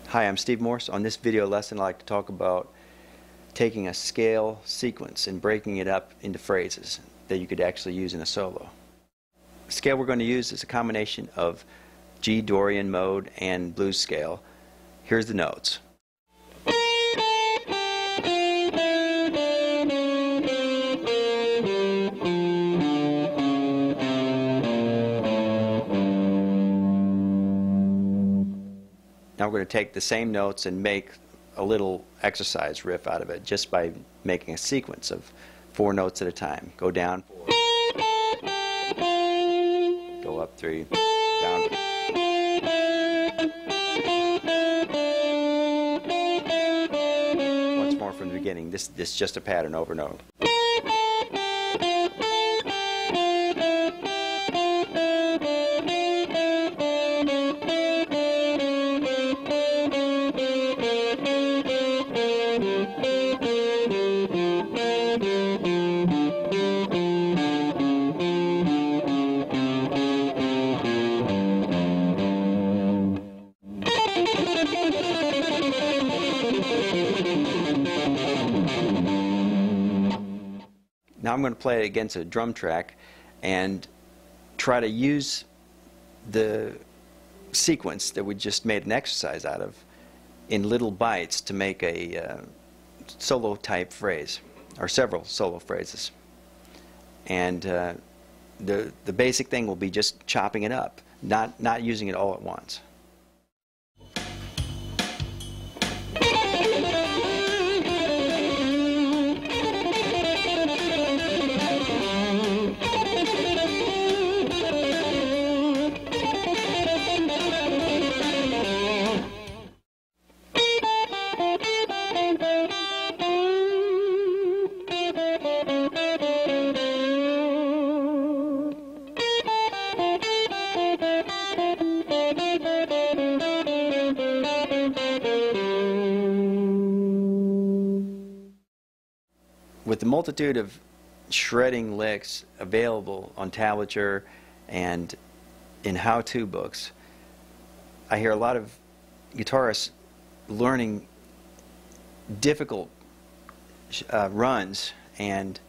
Hi, I'm Steve Morse. On this video lesson, I'd like to talk about taking a scale sequence and breaking it up into phrases that you could actually use in a solo. The scale we're going to use is a combination of G Dorian mode and blues scale. Here's the notes. Now we're going to take the same notes and make a little exercise riff out of it just by making a sequence of 4 notes at a time. Go down 4, go up 3, down 4. Once more from the beginning. This is just a pattern over and over. Now I'm going to play it against a drum track and try to use the sequence that we just made an exercise out of in little bites to make a solo type phrase, or several solo phrases. And the basic thing will be just chopping it up, not using it all at once. With the multitude of shredding licks available on tablature and in how-to books, I hear a lot of guitarists learning difficult runs and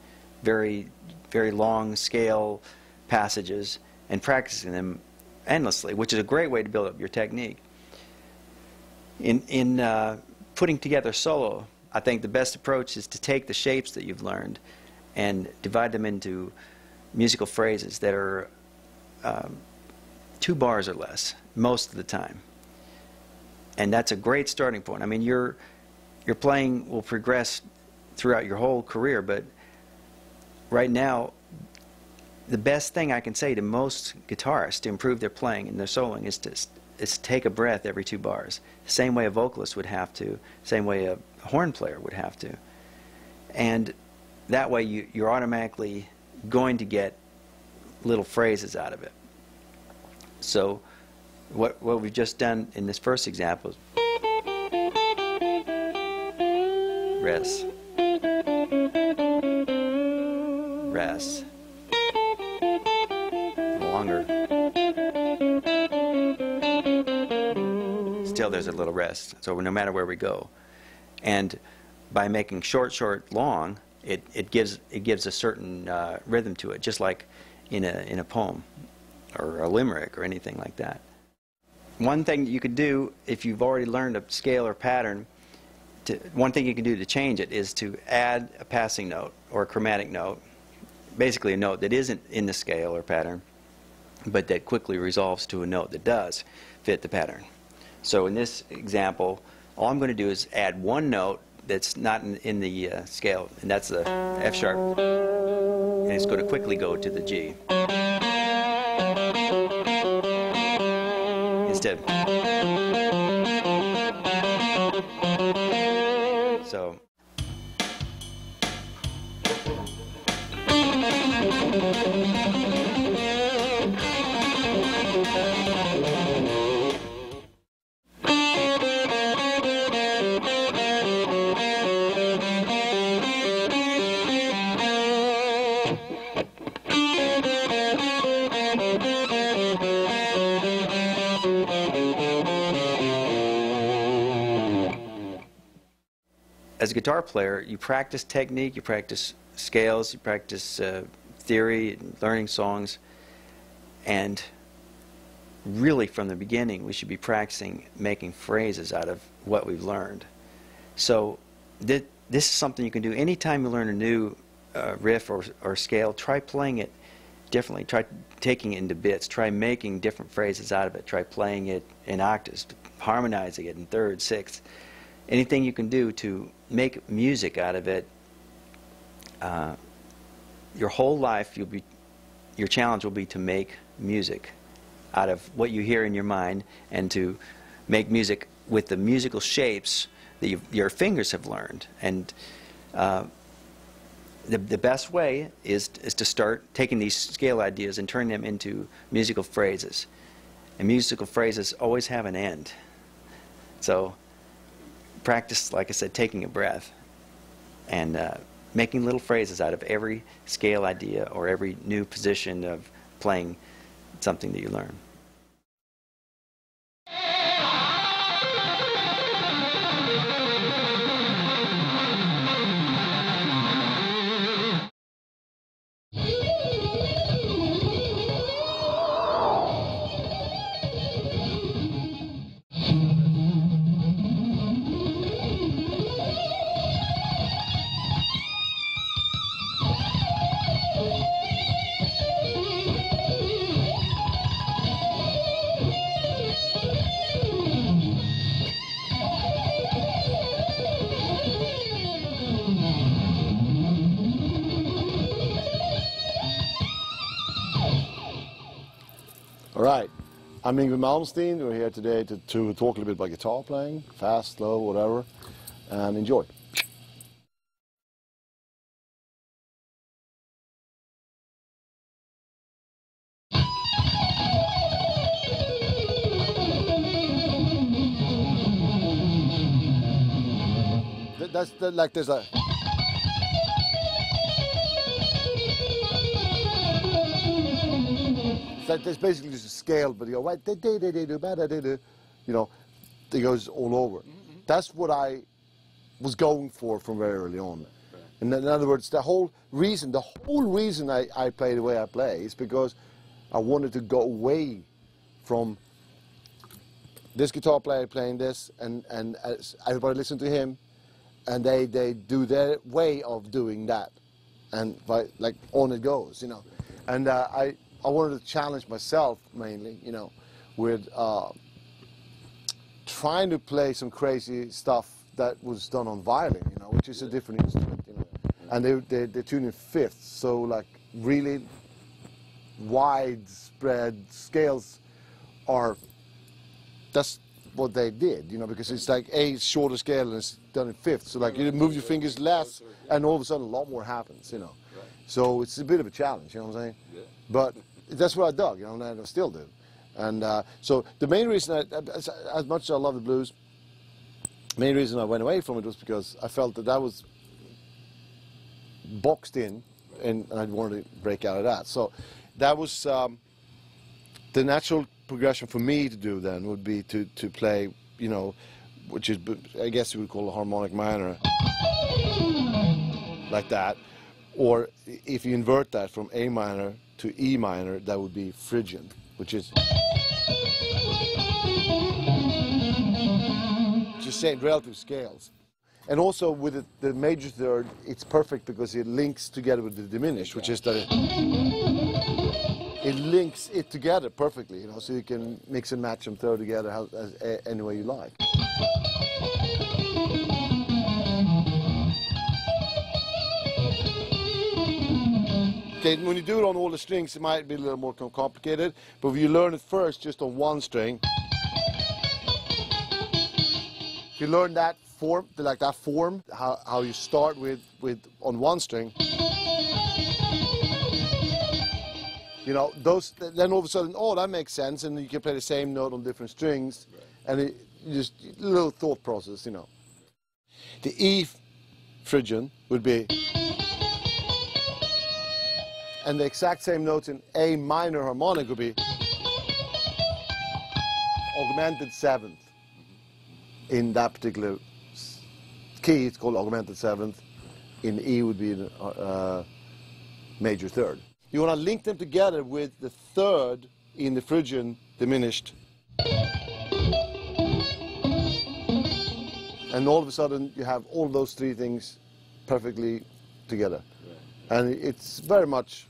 very long scale passages and practicing them endlessly, which is a great way to build up your technique. In putting together solo, I think the best approach is to take the shapes that you've learned and divide them into musical phrases that are 2 bars or less most of the time. And that's a great starting point. I mean, your playing will progress throughout your whole career, but right now the best thing I can say to most guitarists to improve their playing and their soloing is to take a breath every 2 bars. The same way a vocalist would have to, same way a horn player would have to. And that way you're automatically going to get little phrases out of it. So what we've just done in this first example is res, res, longer. Still there's a little rest, so no matter where we go. And by making short, long, it gives a certain rhythm to it, just like in a poem or a limerick or anything like that. One thing that you could do if you've already learned a scale or pattern, one thing you can do to change it is to add a passing note or a chromatic note, basically a note that isn't in the scale or pattern, but that quickly resolves to a note that does fit the pattern. So in this example, all I'm going to do is add 1 note that's not in the scale, and that's the F sharp, and it's going to quickly go to the G. Instead. So. as a guitar player, you practice technique, you practice scales, you practice theory, learning songs, and really from the beginning we should be practicing making phrases out of what we've learned. So this is something you can do anytime you learn a new riff or scale. Try playing it differently. Try taking it into bits. Try making different phrases out of it. Try playing it in octaves, harmonizing it in thirds, sixths. Anything you can do to make music out of it. Your whole life, your challenge will be to make music out of what you hear in your mind, and to make music with the musical shapes that your fingers have learned. And the best way is to start taking these scale ideas and turning them into musical phrases. And musical phrases always have an end. So practice, like I said, taking a breath and making little phrases out of every scale idea or every new position of playing something that you learn. All right, I'm Yngwie Malmsteen. We're here today to talk a little bit about guitar playing, fast, slow, whatever, and enjoy. Like there's a... There's basically just a scale, but you go, right, you know, it goes all over. Mm-hmm. That's what I was going for from very early on. Right. And in other words, the whole reason I play the way I play is because I wanted to go away from this guitar player playing this, and everybody listen to him, and they do their way of doing that, and like on it goes, you know. And I wanted to challenge myself mainly, you know, with trying to play some crazy stuff that was done on violin, you know, which is a different instrument, you know. And they tune in fifths, so like really widespread scales are, that's what they did, you know, because it's like a shorter scale and it's done in fifths. So like you move your fingers less and all of a sudden a lot more happens, you know. So it's a bit of a challenge, you know what I'm saying? Yeah. But that's what I dug, you know, and I still do. And so the main reason, as much as I love the blues, the main reason I went away from it was because I felt that was boxed in, and I wanted to break out of that. So that was the natural progression for me to do then would be to play, you know, which is, I guess you would call a harmonic minor, like that. Or if you invert that from A minor to E minor, that would be Phrygian, which is just saying relative scales. And also with the major third, it's perfect because it links together with the diminished, which is that it links it together perfectly, you know, so you can mix and match them, throw together any way you like. Okay, when you do it on all the strings, it might be a little more complicated, but if you learn it first just on one string, if you learn that form, like that form, how you start with on one string, you know, those, then all of a sudden, oh, that makes sense, and you can play the same note on different strings, and it just a little thought process, you know. The E Phrygian would be, and the exact same notes in A minor harmonic would be augmented seventh in that particular key, it's called augmented seventh. In E would be the major third. You want to link them together with the third in the Phrygian diminished. And all of a sudden you have all those three things perfectly together. And it's very much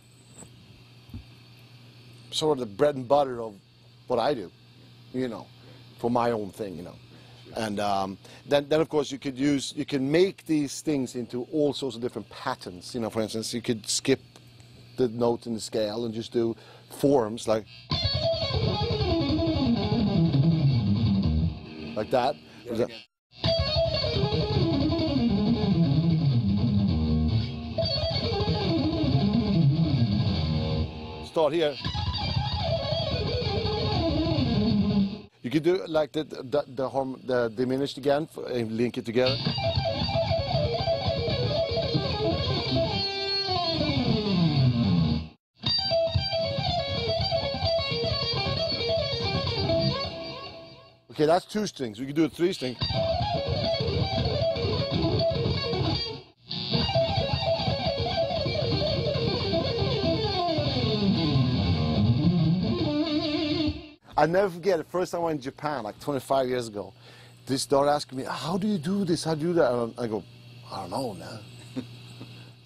sort of the bread and butter of what I do, you know, for my own thing, you know. And then of course you can make these things into all sorts of different patterns. You know, for instance, you could skip the note in the scale and just do forms like that. Start here. You could do like the diminished again and link it together. Okay, that's 2 strings. We could do a 3 string. I never forget the first time I went in Japan, like 25 years ago. They started asking me, how do you do this? How do you do that? And I go, I don't know, man.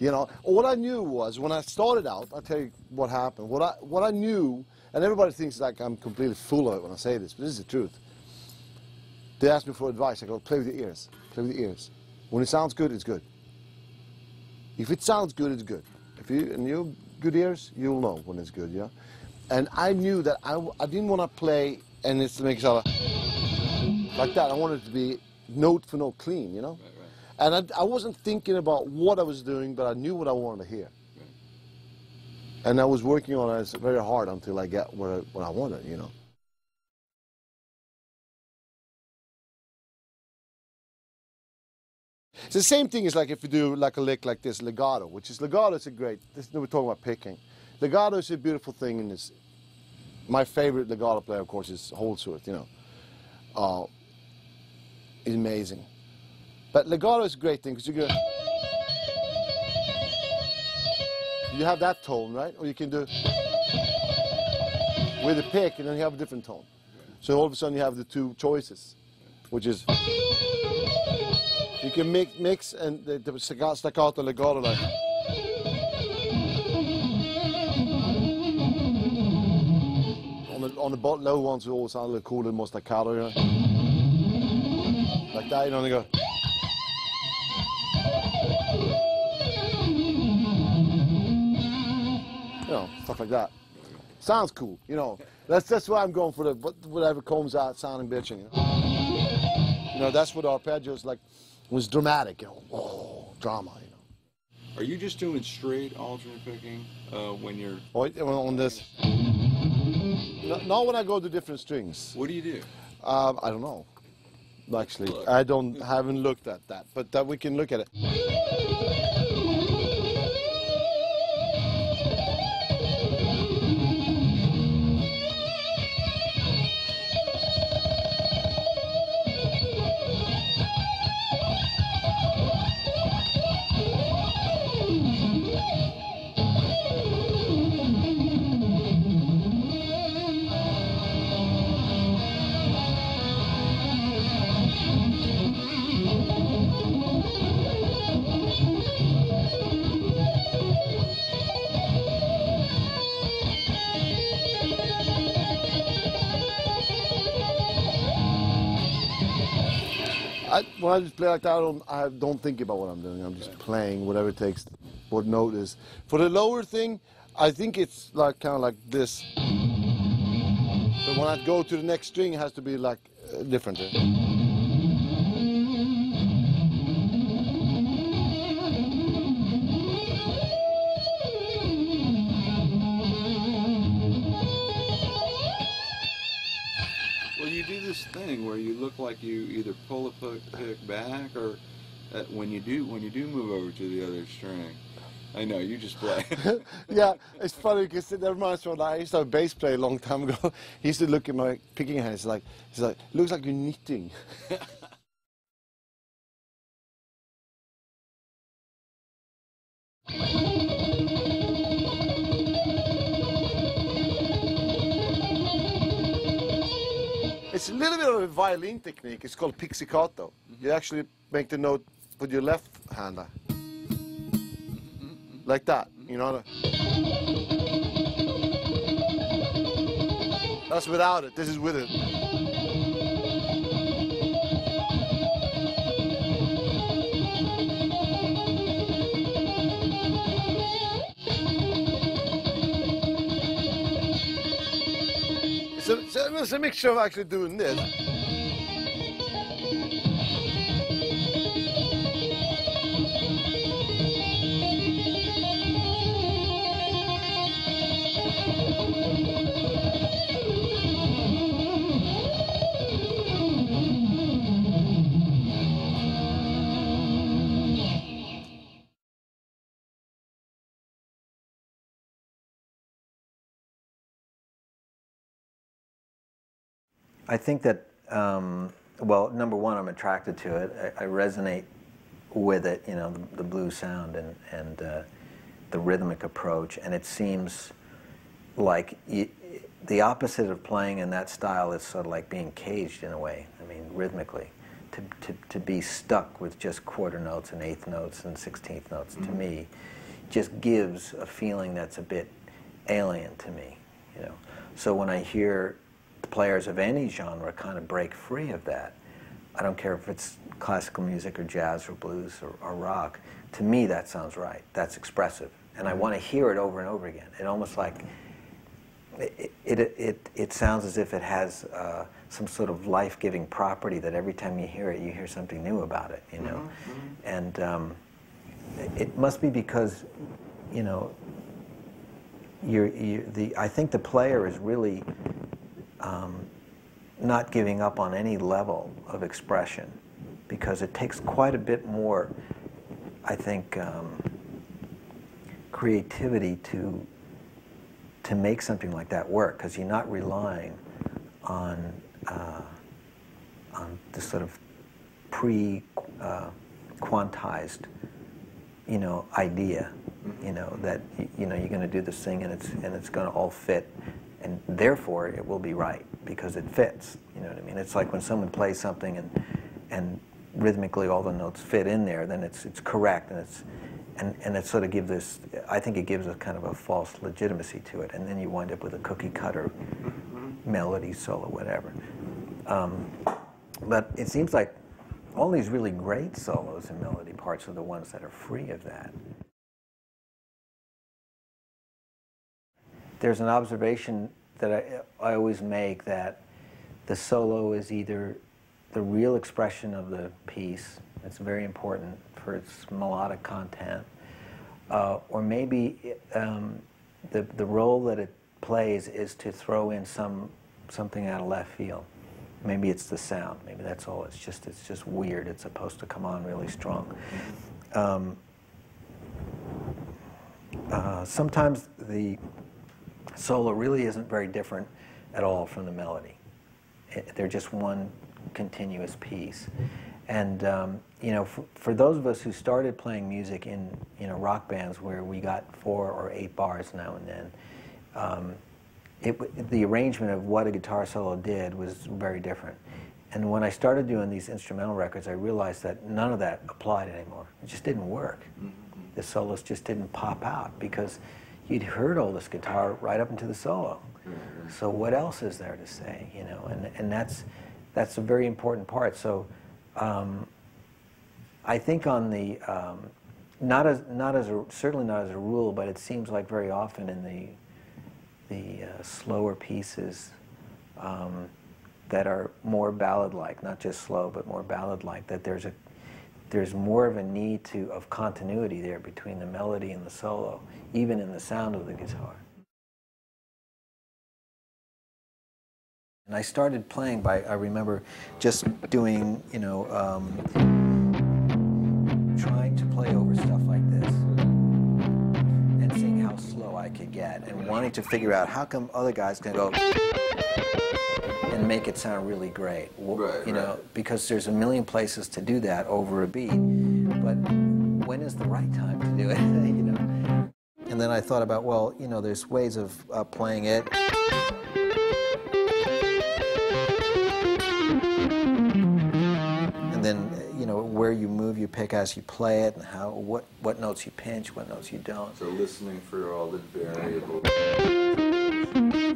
You know, all I knew was when I started out, I'll tell you what happened. What I knew, and everybody thinks like I'm completely full of it when I say this, but this is the truth. They asked me for advice. I go, play with your ears. Play with your ears. When it sounds good, it's good. If it sounds good, it's good. And you have good ears, you'll know when it's good, yeah? And I knew that I didn't want to play and it's to make it like that. I wanted it to be note for note clean, you know? Right, right. And I wasn't thinking about what I was doing, but I knew what I wanted to hear. Right. And I was working on it very hard until I got what I wanted, you know? It's the same thing as like if you do like a lick like this, legato, which is legato is a great, we're talking about picking. Legato is a beautiful thing in this. My favorite legato player, of course, is Holdsworth, you know. It's amazing. But legato is a great thing because you have that tone, right? Or you can do with a pick and then you have a different tone. So all of a sudden you have the 2 choices, which is you can mix and the staccato legato like. On the low ones, we always sound a little cooler, more staccato, you know? Like that, you know, and they go. You know, stuff like that. Sounds cool, you know. That's why I'm going for the whatever comes out sounding bitching. You know, that's what arpeggios like was dramatic, you know. Oh, drama, you know. Are you just doing straight alternate picking when you're on this? Not when I go to different strings. What do you do? I don't know. Actually, I haven't looked at that, but we can look at it. When I just play like that, I don't think about what I'm doing. I'm just playing whatever it takes, what note is. For the lower thing, I think it's like kind of like this. But when I go to the next string, it has to be like different. Thing where you look like you either pull a pick back or when you do move over to the other string. I know you just play. Yeah, it's funny because that reminds me of I used to have a bass player a long time ago. He used to look at my picking hands he's like, looks like you're knitting. It's a little bit of a violin technique. It's called pizzicato. You actually make the note with your left hand, like that. You know. That's without it. This is with it. It's a mixture of actually doing this. I think that, well, number one, I'm attracted to it. I resonate with it, you know, the blues sound and the rhythmic approach. And it seems like the opposite of playing in that style is sort of like being caged in a way, I mean, rhythmically. To be stuck with just quarter notes and eighth notes and 16th notes, to me, just gives a feeling that's a bit alien to me, you know. So when I hear players of any genre kind of break free of that, I don't care if it's classical music or jazz or blues or rock, to me that sounds right. That's expressive. And I want to hear it over and over again. It almost like, it sounds as if it has some sort of life-giving property that every time you hear something new about it, you know. And it must be because, you know, I think the player is really not giving up on any level of expression, because it takes quite a bit more, I think, creativity to make something like that work, because you're not relying on this sort of quantized, you know, idea, you know, that you know you're going to do this thing and it's going to all fit, and therefore it will be right because it fits. You know what I mean? It's like when someone plays something and rhythmically all the notes fit in there, then it's correct, and it sort of gives this, I think it gives a kind of a false legitimacy to it, and then you wind up with a cookie cutter melody, solo, whatever. But it seems like all these really great solos and melody parts are the ones that are free of that. There's an observation that I always make, that the solo is either the real expression of the piece, it's very important for its melodic content, or maybe the role that it plays is to throw in something out of left field. Maybe it's the sound. Maybe that's all. It's just weird. It's supposed to come on really strong. Sometimes the solo really isn't very different at all from the melody. They're just one continuous piece. And you know, for those of us who started playing music in, you know, rock bands where we got 4 or 8 bars now and then, the arrangement of what a guitar solo did was very different. And when I started doing these instrumental records, I realized that none of that applied anymore. It just didn't work. The solos just didn't pop out, because you'd heard all this guitar right up into the solo. So what else is there to say, you know? And that's a very important part. So I think on the certainly not as a rule, but it seems like very often in the slower pieces that are more ballad-like, not just slow, but more ballad-like, that there's more of a need of continuity there between the melody and the solo, even in the sound of the guitar. And I started playing by, I remember just doing, you know, trying to play over stuff like this and seeing how slow I could get, and wanting to figure out how come other guys can go and make it sound really great, you know, because there's a million places to do that over a beat. But when is the right time to do it, you know? And then I thought about, well, you know, there's ways of playing it. And then, you know, where you move your pick as you play it, and how, what notes you pinch, what notes you don't. So listening for all the variables.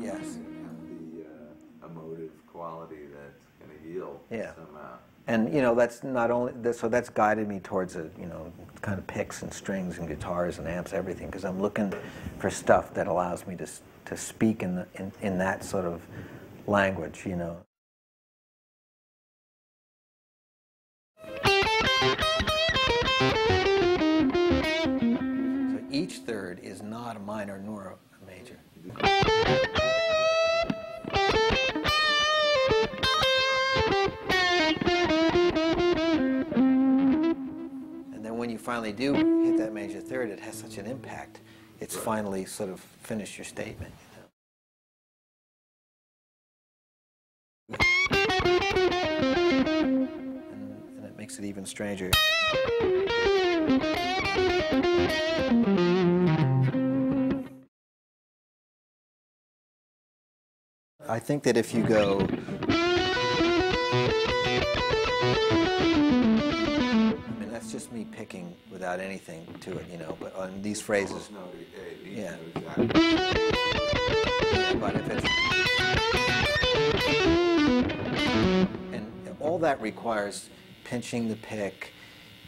Yes. And the emotive quality that's going to yield somehow. And, you know, that's not only, so that's guided me towards a, you know, kind of picks and strings and guitars and amps, everything, because I'm looking for stuff that allows me to speak in that sort of language, you know. So each third is not a minor nor a major. When you finally do hit that major third, it has such an impact. It's finally sort of finished your statement. You know? And it makes it even stranger. I think that if you go that's just me picking without anything to it, you know, but on these phrases, yeah. But if it's, and all that requires pinching the pick,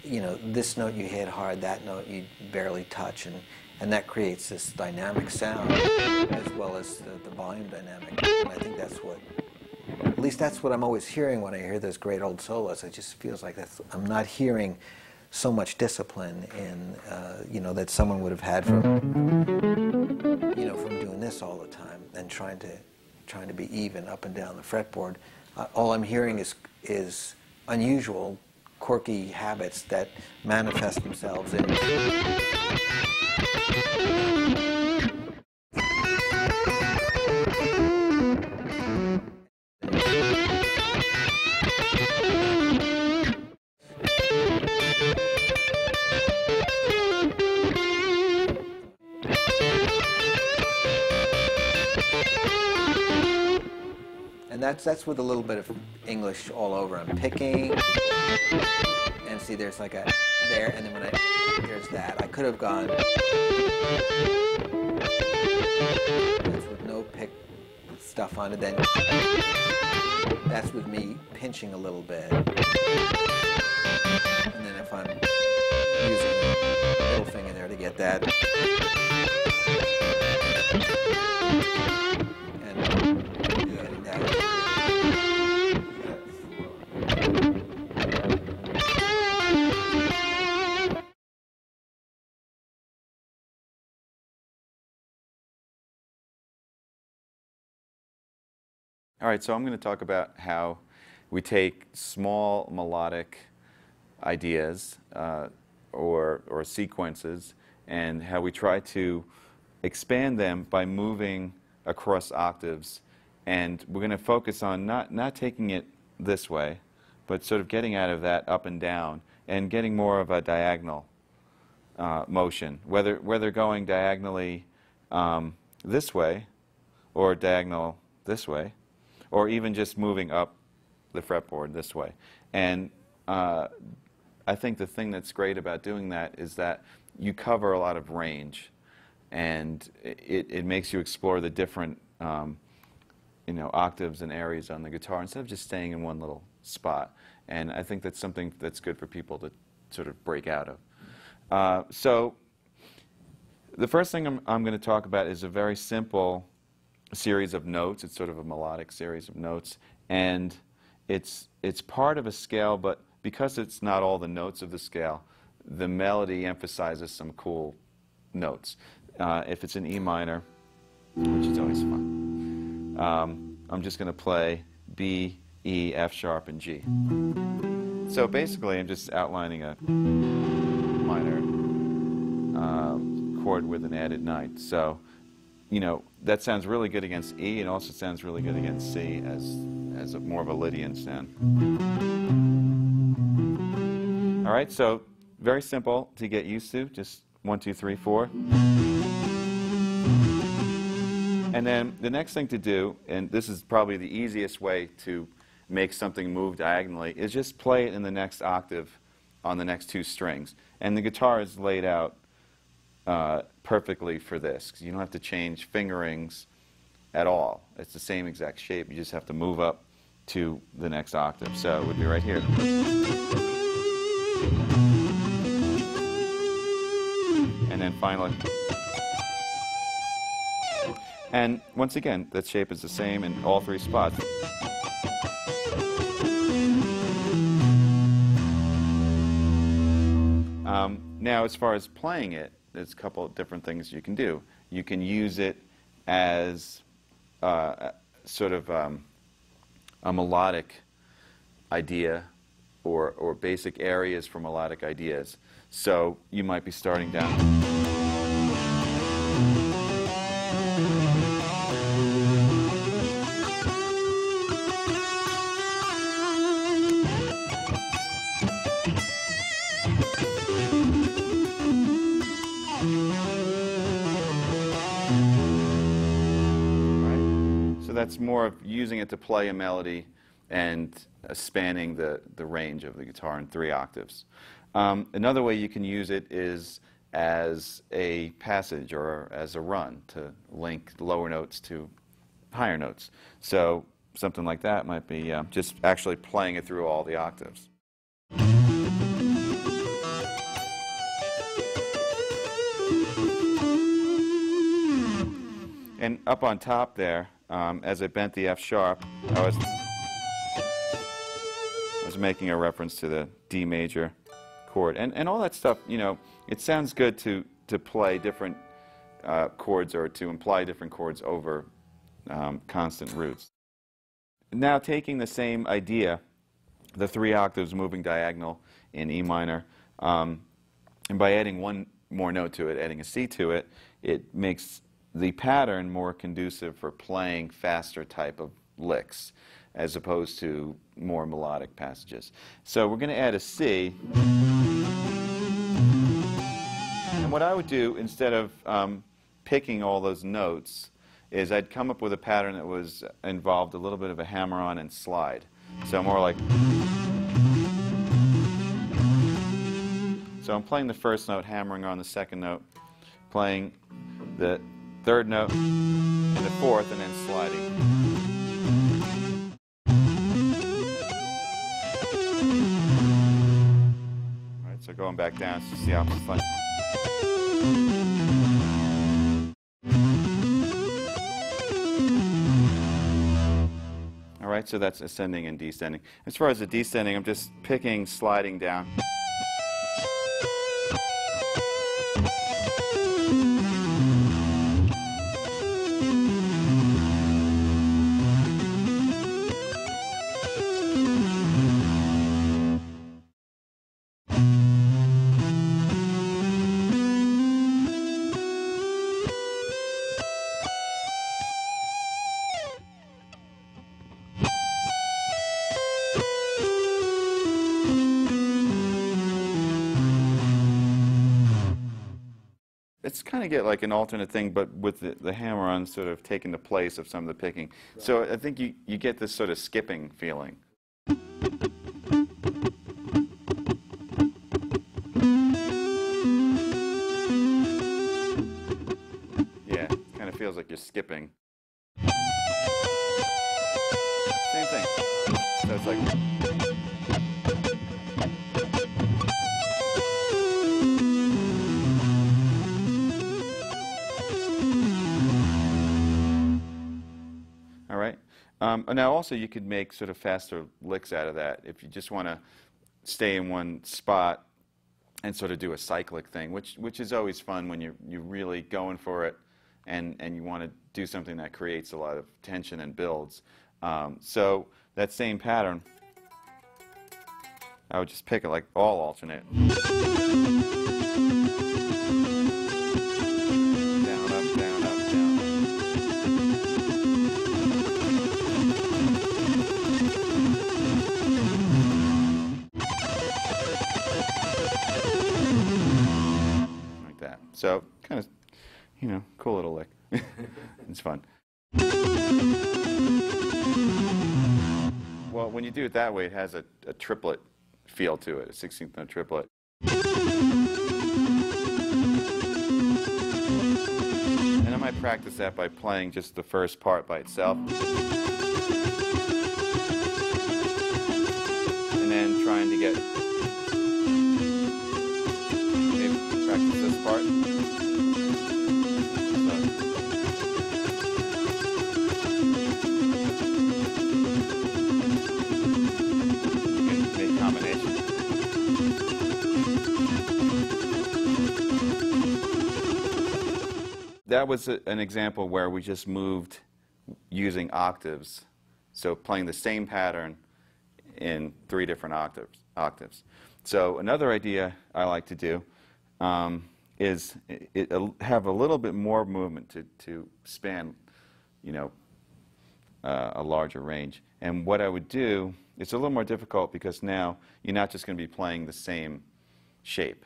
you know, this note you hit hard, that note you barely touch, and that creates this dynamic sound as well as the volume dynamic. And I think that's what, at least that's what I'm always hearing when I hear those great old solos. It just feels like I'm not hearing so much discipline in, you know, that someone would have had from, you know, from doing this all the time and trying to be even up and down the fretboard. All I'm hearing is unusual, quirky habits that manifest themselves in. And that's with a little bit of English all over. I'm picking, and see there's like a there, and then when there's that. I could have gone, that's with no pick stuff on it, then that's with me pinching a little bit. And then if I'm using the middle finger there to get that. All right, so I'm going to talk about how we take small melodic ideas or sequences and how we try to expand them by moving across octaves. And we're going to focus on not taking it this way, but sort of getting out of that up and down and getting more of a diagonal motion, whether going diagonally this way or diagonal this way, or even just moving up the fretboard this way. And I think the thing that's great about doing that is that you cover a lot of range, and it makes you explore the different you know, octaves and areas on the guitar instead of just staying in one little spot. And I think that's something that's good for people to sort of break out of. So the first thing I'm going to talk about is a very simple series of notes. It's sort of a melodic series of notes, and it's part of a scale, but because it's not all the notes of the scale, the melody emphasizes some cool notes. If it's an E minor, which is always fun, I'm just going to play B, E, F sharp, and G. So basically I'm just outlining a minor chord with an added ninth. So, you know, that sounds really good against E, and also sounds really good against C as more of a Lydian sound. All right, so very simple to get used to, just 1, 2, 3, 4. And then the next thing to do, and this is probably the easiest way to make something move diagonally, is just play it in the next octave on the next 2 strings. And the guitar is laid out perfectly for this, 'cause you don't have to change fingerings at all. It's the same exact shape. You just have to move up to the next octave. So it would be right here. And then finally. And once again, that shape is the same in all 3 spots. Now, as far as playing it, there's a couple of different things you can do. You can use it as sort of a melodic idea or basic areas for melodic ideas. So you might be starting down. That's more of using it to play a melody and spanning the range of the guitar in 3 octaves. Another way you can use it is as a passage or as a run to link lower notes to higher notes. So something like that might be just actually playing it through all the octaves. And up on top there, as I bent the F sharp, I was making a reference to the D major chord. And all that stuff, you know, it sounds good to play different chords or to imply different chords over constant roots. Now taking the same idea, the 3 octaves moving diagonal in E minor, and by adding one more note to it, adding a C to it, it makes the pattern more conducive for playing faster type of licks as opposed to more melodic passages. So we're going to add a C. And what I would do instead of picking all those notes is I'd come up with a pattern that was involved a little bit of a hammer-on and slide. So more like. So I'm playing the first note, hammering on the second note, playing the 3rd note and the 4th, and then sliding. All right, so going back down, it's just the opposite slide. All right, so that's ascending and descending. As far as the descending, I'm just picking, sliding down. It's kind of get like an alternate thing, but with the hammer-on sort of taking the place of some of the picking. So I think you get this sort of skipping feeling. Yeah, kind of feels like you're skipping. Same thing. So it's like. Now also you could make sort of faster licks out of that if you just want to stay in one spot and sort of do a cyclic thing, which is always fun when you're really going for it and you want to do something that creates a lot of tension and builds. So that same pattern, I would just pick it like all alternate. Down, up, down, up, down. So kind of, you know, cool little lick. It's fun. Well, when you do it that way, it has a triplet feel to it, a 16th note triplet. And I might practice that by playing just the first part by itself. And then trying to get, maybe practice this part. That was an example where we just moved using octaves, so playing the same pattern in 3 different octaves. So another idea I like to do is have a little bit more movement to span, you know, a larger range. And what I would do, it's a little more difficult because now you're not just going to be playing the same shape,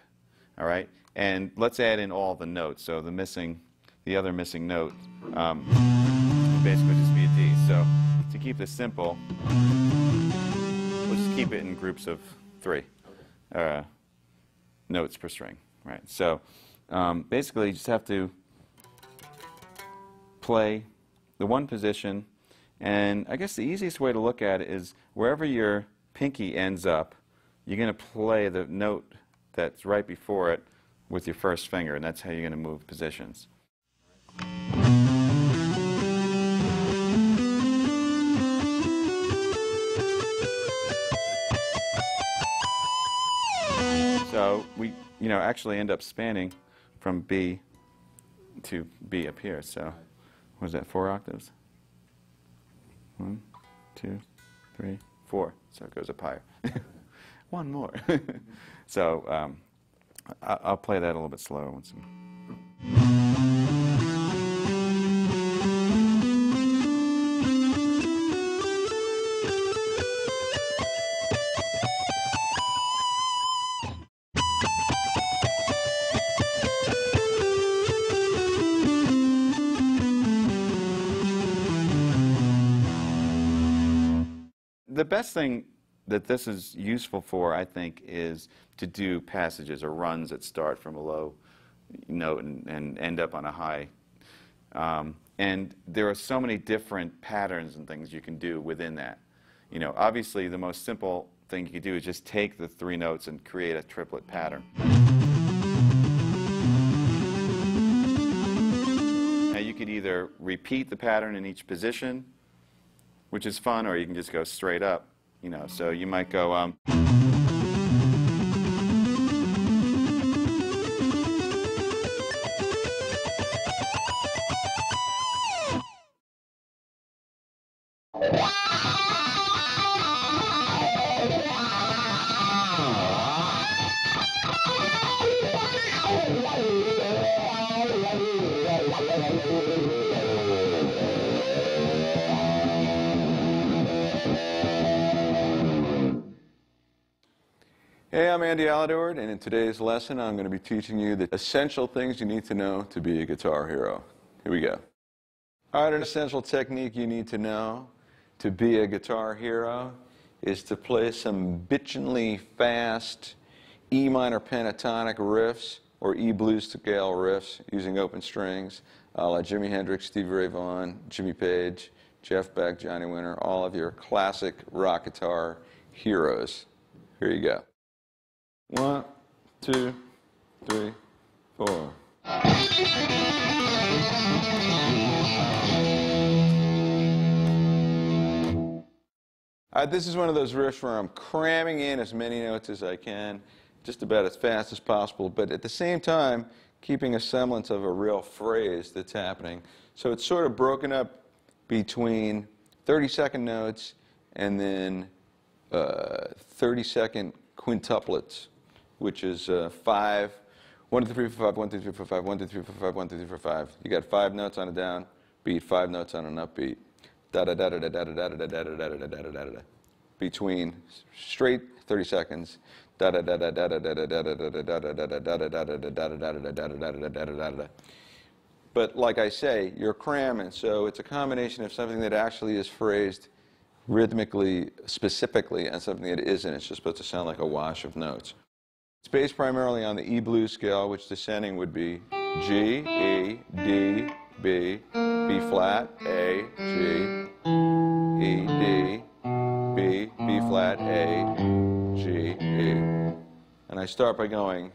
all right? And let's add in all the notes. So the other missing note would basically just be a D. So to keep this simple, we'll just keep it in groups of 3 notes per string, right? So basically, you just have to play the one position, and I guess the easiest way to look at it is wherever your pinky ends up, you're going to play the note that's right before it with your first finger, and that's how you're going to move positions. So we, you know, actually end up spanning from B to B up here. So what is that, 4 octaves? 1, 2, 3, 4. So it goes up higher. One more. So I'll play that a little bit slower once more. The best thing that this is useful for, I think, is to do passages or runs that start from a low note and end up on a high. And there are so many different patterns and things you can do within that. You know, obviously, the most simple thing you can do is just take the 3 notes and create a triplet pattern. Now, you could either repeat the pattern in each position, which is fun, or you can just go straight up, you know. So you might go, Hey, I'm Andy Aladord, and in today's lesson I'm going to be teaching you the essential things you need to know to be a guitar hero. Here we go. All right, an essential technique you need to know to be a guitar hero is to play some bitchin'ly fast E minor pentatonic riffs or E blues scale riffs using open strings, like Jimi Hendrix, Stevie Ray Vaughan, Jimmy Page, Jeff Beck, Johnny Winter, all of your classic rock guitar heroes. Here you go. 1, 2, 3, 4. This is one of those riffs where I'm cramming in as many notes as I can, just about as fast as possible, but at the same time keeping a semblance of a real phrase that's happening. So it's sort of broken up between 30-second notes and then 30-second quintuplets, which is 5, 1, 2, 3, 4, 5, 1, 2, 3, 4, 5, 1, 2, 3, 4, 5, 1, 2, 3, 4, 5. You got 5 notes on a down beat, 5 notes on an upbeat. Da da da da da da da da da da da da da da da da. Between straight 30 seconds, But like I say, you're cramming, so it's a combination of something that actually is phrased rhythmically, specifically, and something that isn't. It's just supposed to sound like a wash of notes. It's based primarily on the E blues scale, which descending would be G, E, D, B, B flat, A, G, E, D, B, B flat, A, G, E. And I start by going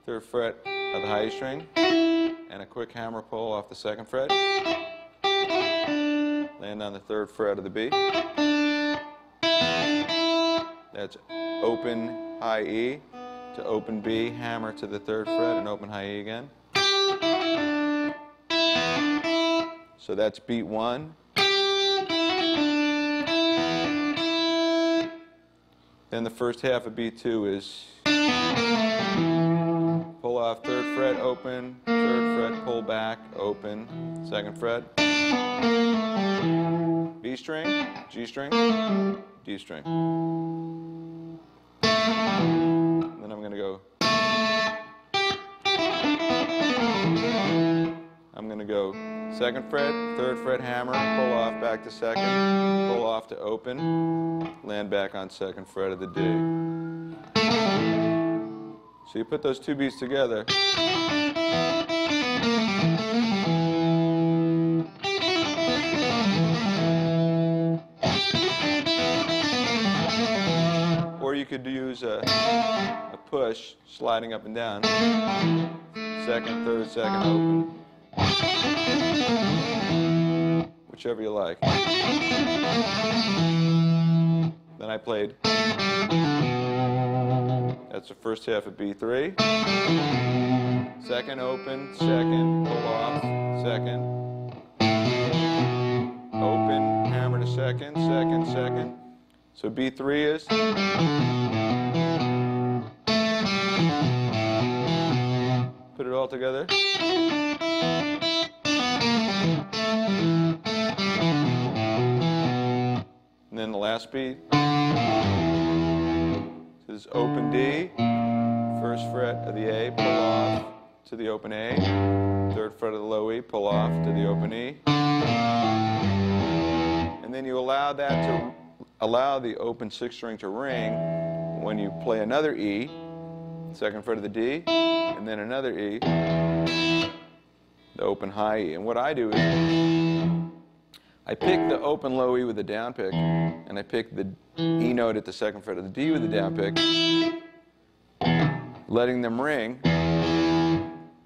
3rd fret of the high E string, and a quick hammer pull off the 2nd fret. Land on the 3rd fret of the B. That's open high E to open B, hammer to the 3rd fret, and open high E again. So that's beat 1. Then the first half of beat 2 is pull off 3rd fret, open, 3rd fret, pull back, open, 2nd fret. B string, G string, D string. Then I'm going to go. I'm going to go 2nd fret, 3rd fret, hammer, pull off back to 2nd, pull off to open, land back on 2nd fret of the D. So you put those 2 beats together. Or you could use a push, sliding up and down. 2nd, 3rd, 2nd, open. Whichever you like. Then I played. That's the first half of B3. 2nd, open, 2nd, pull off, 2nd. Open, hammer to 2nd, 2nd, 2nd. So B3 is. Put it all together. And then the last beat. This is open D, 1st fret of the A, pull off to the open A, 3rd fret of the low E, pull off to the open E. And then you allow the open 6th string to ring when you play another E, 2nd fret of the D, and then another E, the open high E. And what I do is I pick the open low E with the down pick, and I pick the E note at the 2nd fret of the D with the down pick, letting them ring.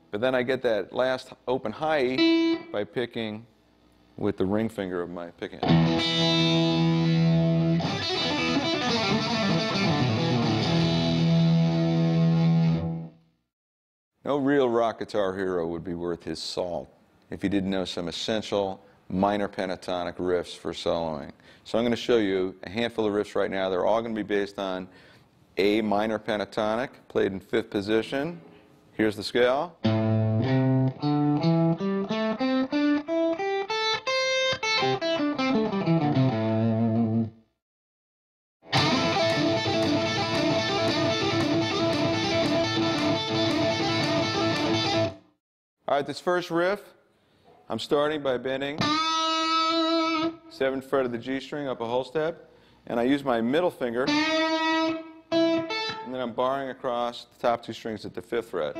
But then I get that last open high E by picking with the ring finger of my picking. No real rock guitar hero would be worth his salt if he didn't know some essential minor pentatonic riffs for soloing. So I'm going to show you a handful of riffs right now. They're all going to be based on A minor pentatonic, played in 5th position. Here's the scale. All right, this first riff, I'm starting by bending 7th fret of the G string up a whole step, and I use my middle finger, and then I'm barring across the top 2 strings at the 5th fret.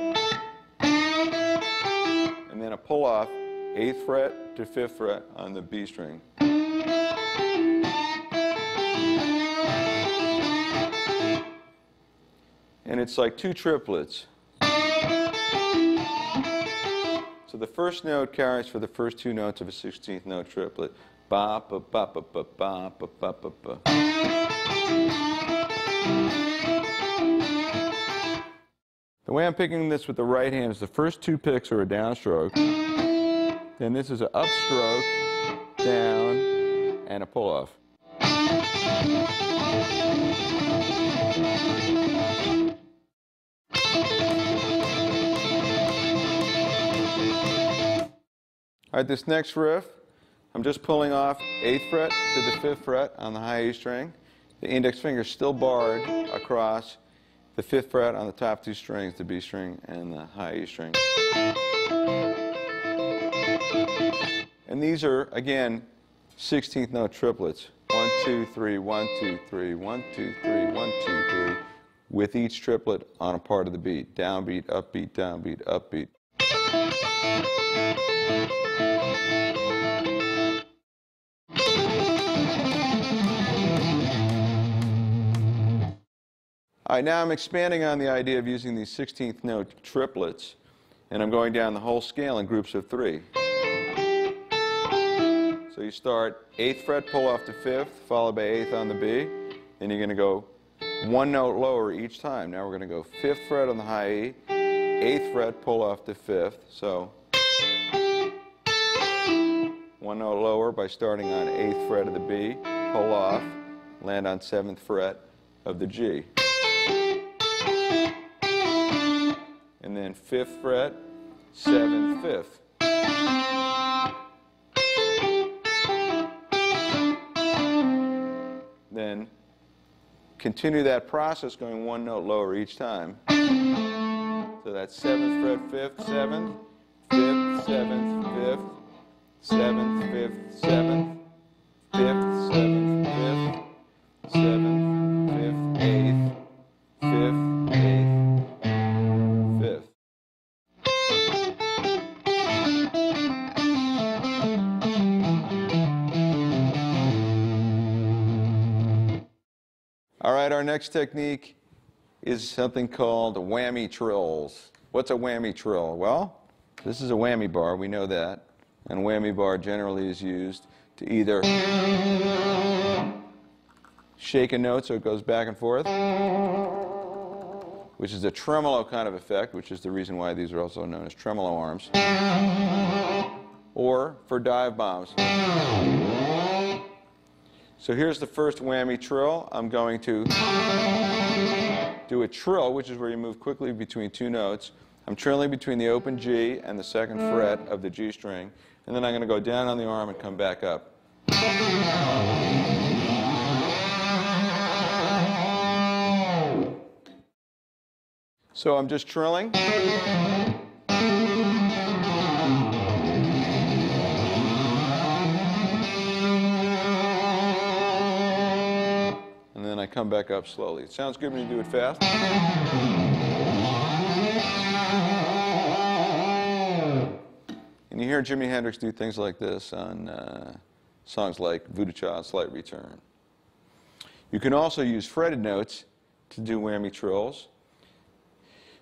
And then a pull off 8th fret to 5th fret on the B string. And it's like 2 triplets. So the first note carries for the first 2 notes of a 16th note triplet. Ba ba ba ba ba ba ba ba ba ba. The way I'm picking this with the right hand is the first 2 picks are a downstroke. Then this is an upstroke, down, and a pull off. All right, this next riff, I'm just pulling off 8th fret to the 5th fret on the high E string, The index finger is still barred across the 5th fret on the top 2 strings, the B string and the high E string. And these are, again, 16th note triplets. 1, 2, 3, 1, 2, 3, 1, 2, 3, 1, 2, 3, with each triplet on a part of the beat. Downbeat, upbeat, downbeat, upbeat. All right, now I'm expanding on the idea of using these 16th note triplets, and I'm going down the whole scale in groups of 3. So you start 8th fret, pull off to 5th, followed by 8th on the B, then you're going to go 1 note lower each time. Now we're going to go 5th fret on the high E, 8th fret, pull off to 5th, so 1 note lower by starting on 8th fret of the B, pull off, land on 7th fret of the G. And then 5th fret, 7th, 5th. Then continue that process going 1 note lower each time. So that's 7th fret, 5th, 7th, 5th, 7th, 5th, 7th, 5th, 7th, 5th, 7th, 5th, 7th, 5th, 8th, 5th, 8th, 5th. All right, our next technique is something called whammy trills. What's a whammy trill? Well, this is a whammy bar, we know that. And whammy bar generally is used to either shake a note so it goes back and forth, which is a tremolo kind of effect, which is the reason why these are also known as tremolo arms, or for dive bombs. So here's the first whammy trill. I'm going to do a trill, which is where you move quickly between 2 notes. I'm trilling between the open G and the 2nd fret of the G string, and then I'm going to go down on the arm and come back up. So I'm just trilling. And then I come back up slowly. It sounds good when you do it fast. And you hear Jimi Hendrix do things like this on songs like Voodoo Child, Slight Return. You can also use fretted notes to do whammy trills.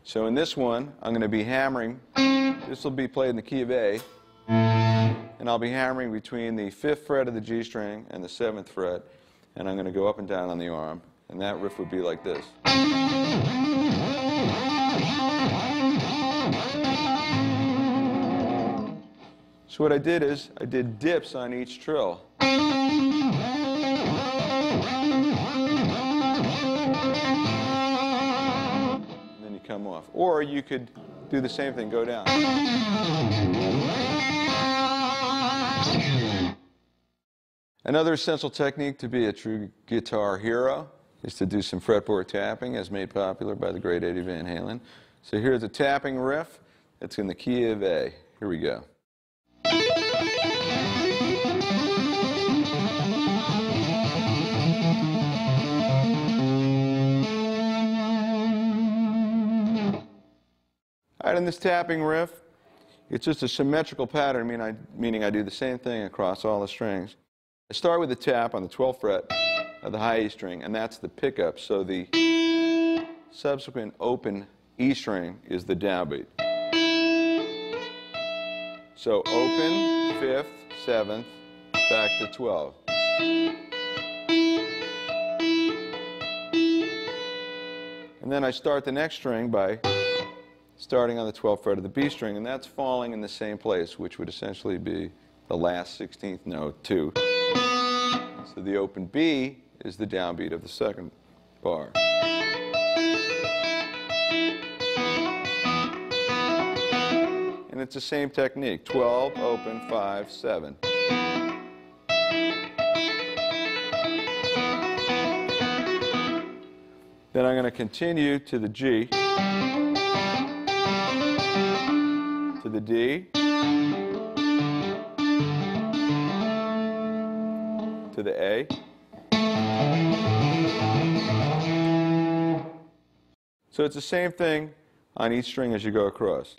So in this one, I'm going to be hammering. This will be played in the key of A. And I'll be hammering between the 5th fret of the G string and the 7th fret. And I'm going to go up and down on the arm. And that riff would be like this. So what I did is, I did dips on each trill. And then you come off. Or you could do the same thing, go down. Another essential technique to be a true guitar hero is to do some fretboard tapping, as made popular by the great Eddie Van Halen. So here's a tapping riff. It's in the key of A. Here we go. All right, in this tapping riff, it's just a symmetrical pattern, meaning I do the same thing across all the strings. I start with a tap on the 12th fret of the high E string, and that's the pickup. So the subsequent open E string is the downbeat. So open, 5th, 7th, back to 12. And then I start the next string by starting on the 12th fret of the B string, and that's falling in the same place, which would essentially be the last 16th note, 2. So the open B is the downbeat of the 2nd bar. And it's the same technique, 12, open, 5, 7. Then I'm going to continue to the G, to the D, to the A. So it's the same thing on each string as you go across.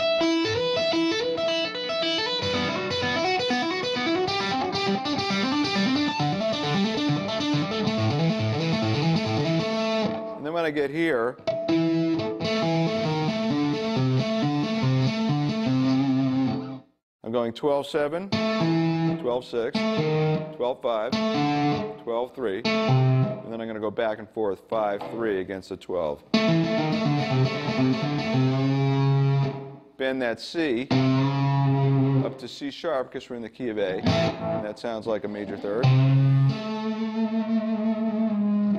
And then when I get here, I'm going 12-7, 12-6, 12-5, 12-3, and then I'm going to go back and forth 5-3 against the 12. Bend that C up to C sharp because we're in the key of A, and that sounds like a major third.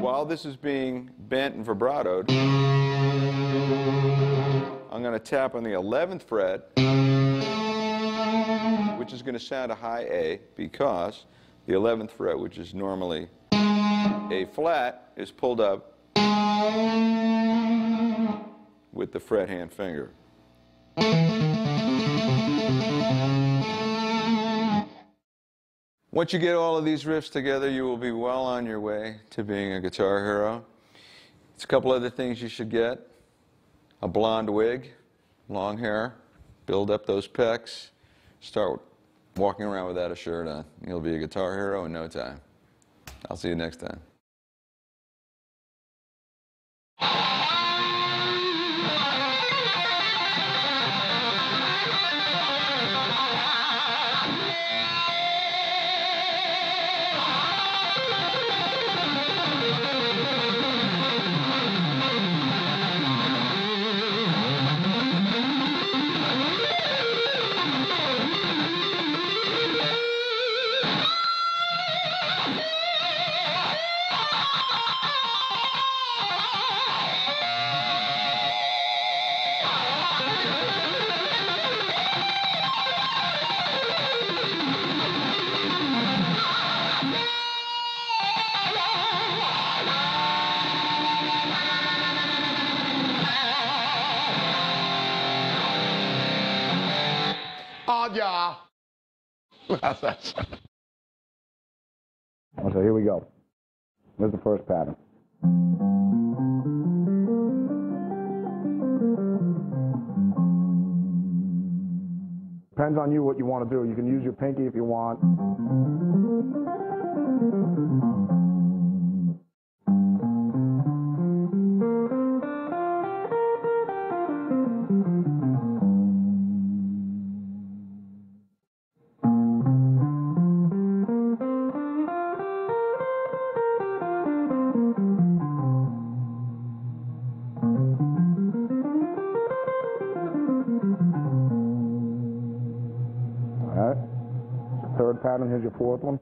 While this is being bent and vibratoed, I'm going to tap on the 11th fret, which is going to sound a high A because the 11th fret, which is normally A flat, is pulled up with the fret hand finger. Once you get all of these riffs together, you will be well on your way to being a guitar hero. It's a couple other things you should get. A blonde wig, long hair, build up those pecs, start walking around without a shirt on. You'll be a guitar hero in no time. I'll see you next time. Yeah. How's that sound? So here we go. Here's the first pattern. Depends on you what you want to do. You can use your pinky if you want. Third pattern, here's your fourth one.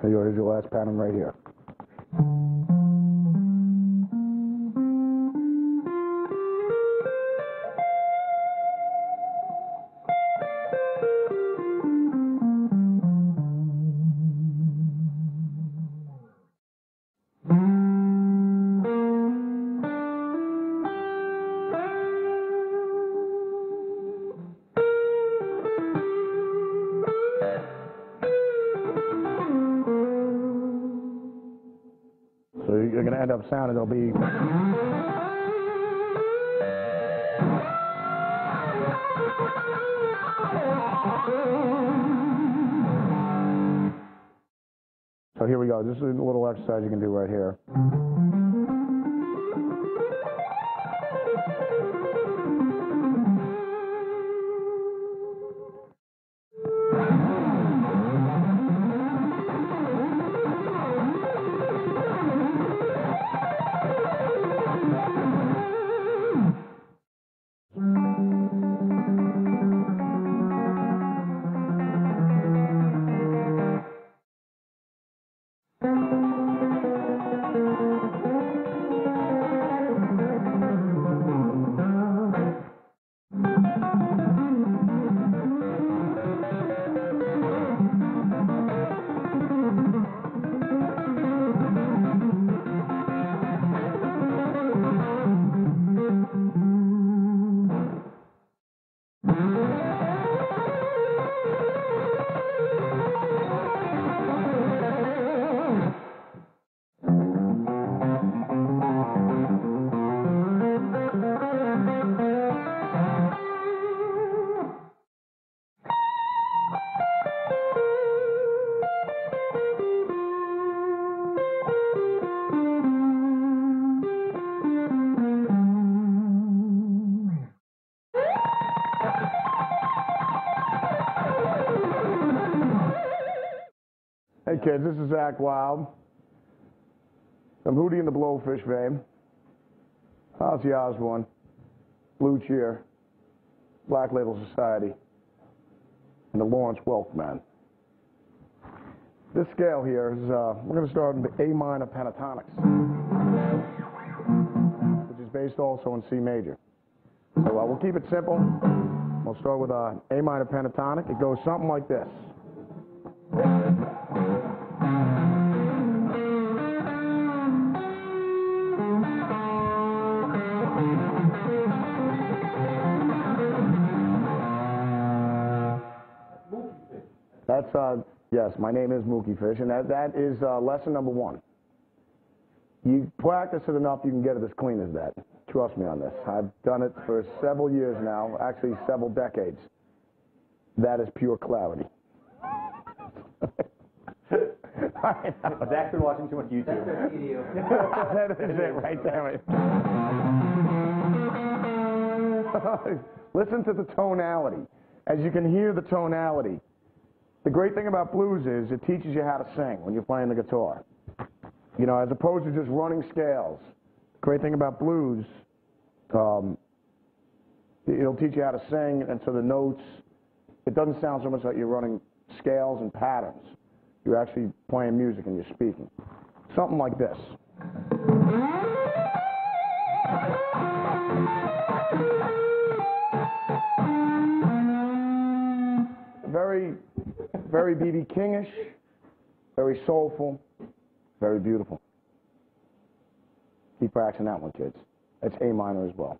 Here's your last pattern right here. So you're going to end up sounding, it'll be... So here we go. This is a little exercise you can do right here. Hey kids, this is Zach Wild. I'm Hootie and the Blowfish fame. Ozzy Osbourne, Blue Cheer, Black Label Society, and the Lawrence Welk Man. This scale here is, we're going to start in the A minor pentatonics, which is based also in C major. So we'll keep it simple. We'll start with A minor pentatonic. It goes something like this. That's, yes, my name is Mookie Fish, and that is lesson number 1. You practice it enough, you can get it as clean as that. Trust me on this. I've done it for several years now, actually several decades. That is pure clarity. Zach's been watching too much YouTube. That is it right there. Listen to the tonality. As you can hear the tonality. The great thing about blues is it teaches you how to sing when you're playing the guitar. You know, as opposed to just running scales. Great thing about blues, it'll teach you how to sing, and so the notes, it doesn't sound so much like you're running scales and patterns. You're actually playing music and you're speaking. Something like this. Very, very B.B. Kingish, very soulful, very beautiful. Keep practicing that one, kids. That's A minor as well.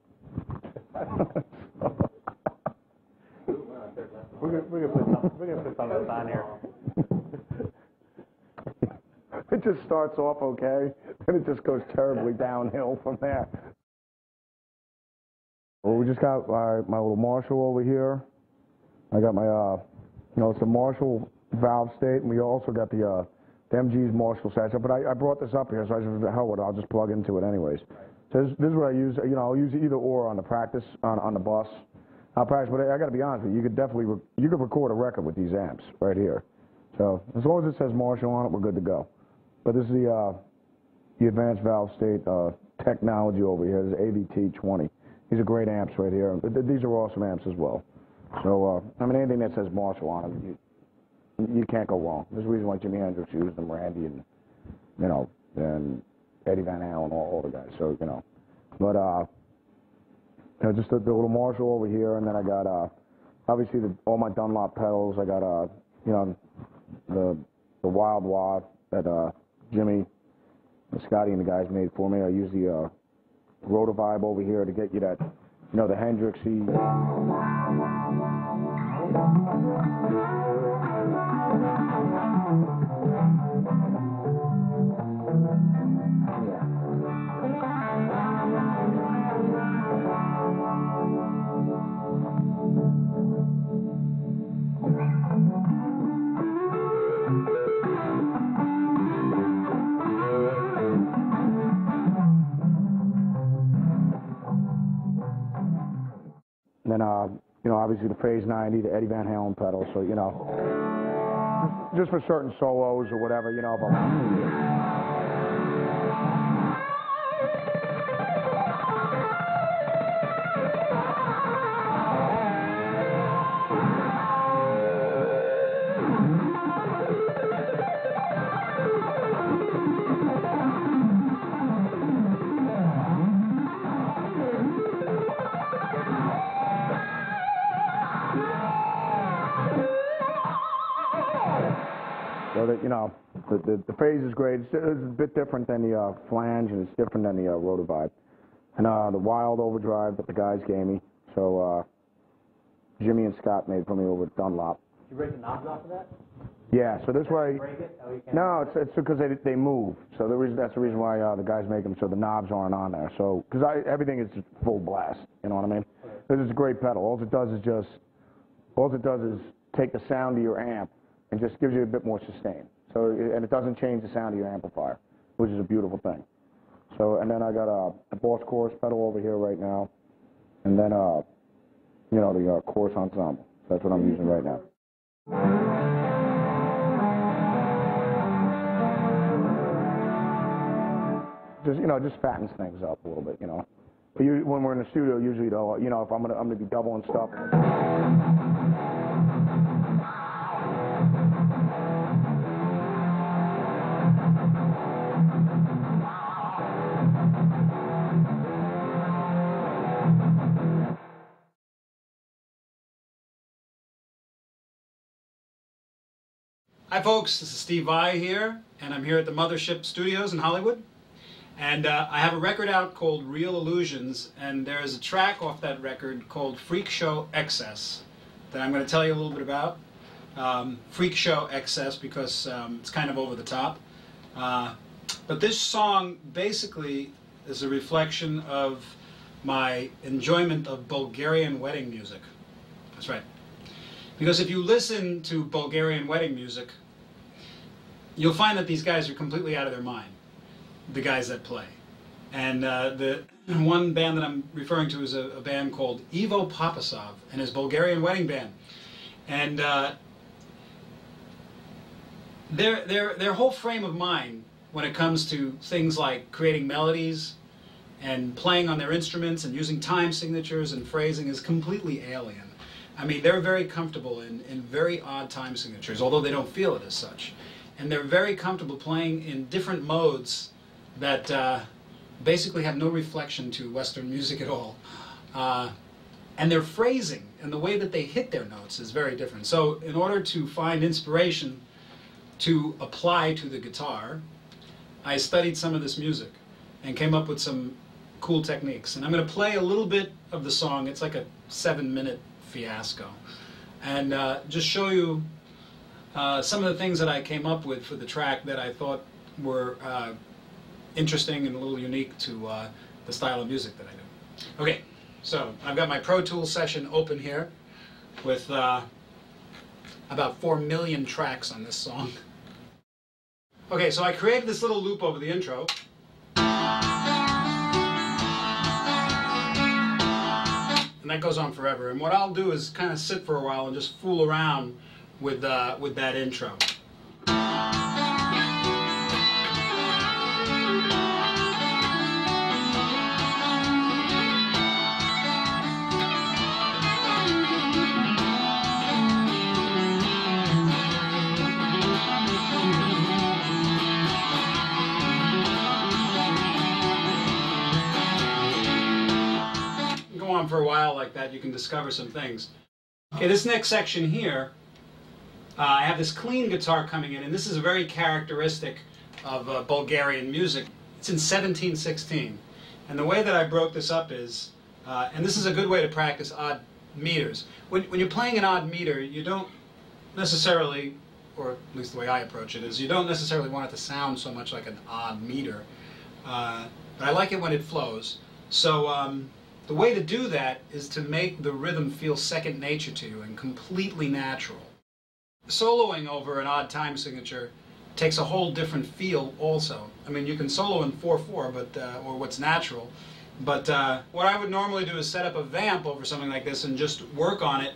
We're gonna put something on here. It just starts off okay, and it just goes terribly downhill from there. Well, we just got my little Marshall over here. I got my, it's a Marshall valve state, and we also got the MG's Marshall satchel. But I brought this up here, so I said, hell with it, I'll just plug into it anyways. So this is what I use. I'll use either or on the practice, on the bus. I'll practice, but I got to be honest with you, you could record a record with these amps right here. So as long as it says Marshall on it, we're good to go. But this is the advanced valve state technology over here. This is AVT-20. These are great amps right here. These are awesome amps as well. So, anything that says Marshall on them, you can't go wrong. There's a reason why Jimi Hendrix used them, Randy, and, and Eddie Van Halen, all the guys. So, but, just the little Marshall over here, and then I got, obviously, all my Dunlop pedals. I got, the Wild Wah that Jimmy and Scotty and the guys made for me. I use the Rotovibe over here to get you that, the Hendrixy. And then, obviously the Phase 90, the Eddie Van Halen pedal, so, just for certain solos or whatever, but... So that, the phase is great. It's a bit different than the flange, and it's different than the Rotovibe. And the Wild Overdrive that the guys gave me. So Jimmy and Scott made for me over at Dunlop. Did you break the knobs off of that? Yeah, so this way... Break it? Oh, you can't. No, it's because they move. So that's the reason why the guys make them so the knobs aren't on there. So, because everything is full blast, you know what I mean? This is a great pedal. All it does is take the sound of your amp and just gives you a bit more sustain. So, and it doesn't change the sound of your amplifier, which is a beautiful thing. So, and then I got a Boss Chorus pedal over here right now, and then the Chorus Ensemble. That's what I'm using right now. just just fattens things up a little bit, But when we're in the studio, usually though, if I'm gonna be doubling stuff. Hi folks, this is Steve Vai here, and I'm here at the Mothership Studios in Hollywood. And I have a record out called Real Illusions, and there's a track off that record called Freak Show Excess that I'm going to tell you a little bit about. Freak Show Excess because it's kind of over the top. But this song basically is a reflection of my enjoyment of Bulgarian wedding music. That's right. Because if you listen to Bulgarian wedding music, you'll find that these guys are completely out of their mind, the guys that play. And the one band that I'm referring to is a band called Ivo Popasov and his Bulgarian wedding band. And their whole frame of mind when it comes to things like creating melodies and playing on their instruments and using time signatures and phrasing is completely alien. I mean, they're very comfortable in very odd time signatures, although they don't feel it as such. And they're very comfortable playing in different modes that basically have no reflection to Western music at all. And their phrasing and the way that they hit their notes is very different. So in order to find inspiration to apply to the guitar, I studied some of this music and came up with some cool techniques. And I'm going to play a little bit of the song. It's like a 7-minute fiasco. And just show you some of the things that I came up with for the track that I thought were interesting and a little unique to the style of music that I do. Okay, so I've got my Pro Tools session open here with about 4 million tracks on this song. Okay, so I created this little loop over the intro. And that goes on forever. And what I'll do is kind of sit for a while and just fool around with that intro. For a while like that, you can discover some things. Okay, this next section here, I have this clean guitar coming in, and this is very characteristic of Bulgarian music. It's in 17/16, and the way that I broke this up is, and this is a good way to practice odd meters. When you're playing an odd meter, you don't necessarily, or at least the way I approach it is, you don't necessarily want it to sound so much like an odd meter, but I like it when it flows. So the way to do that is to make the rhythm feel second nature to you and completely natural. Soloing over an odd time signature takes a whole different feel also. I mean, you can solo in 4/4, but or what's natural, but what I would normally do is set up a vamp over something like this and just work on it,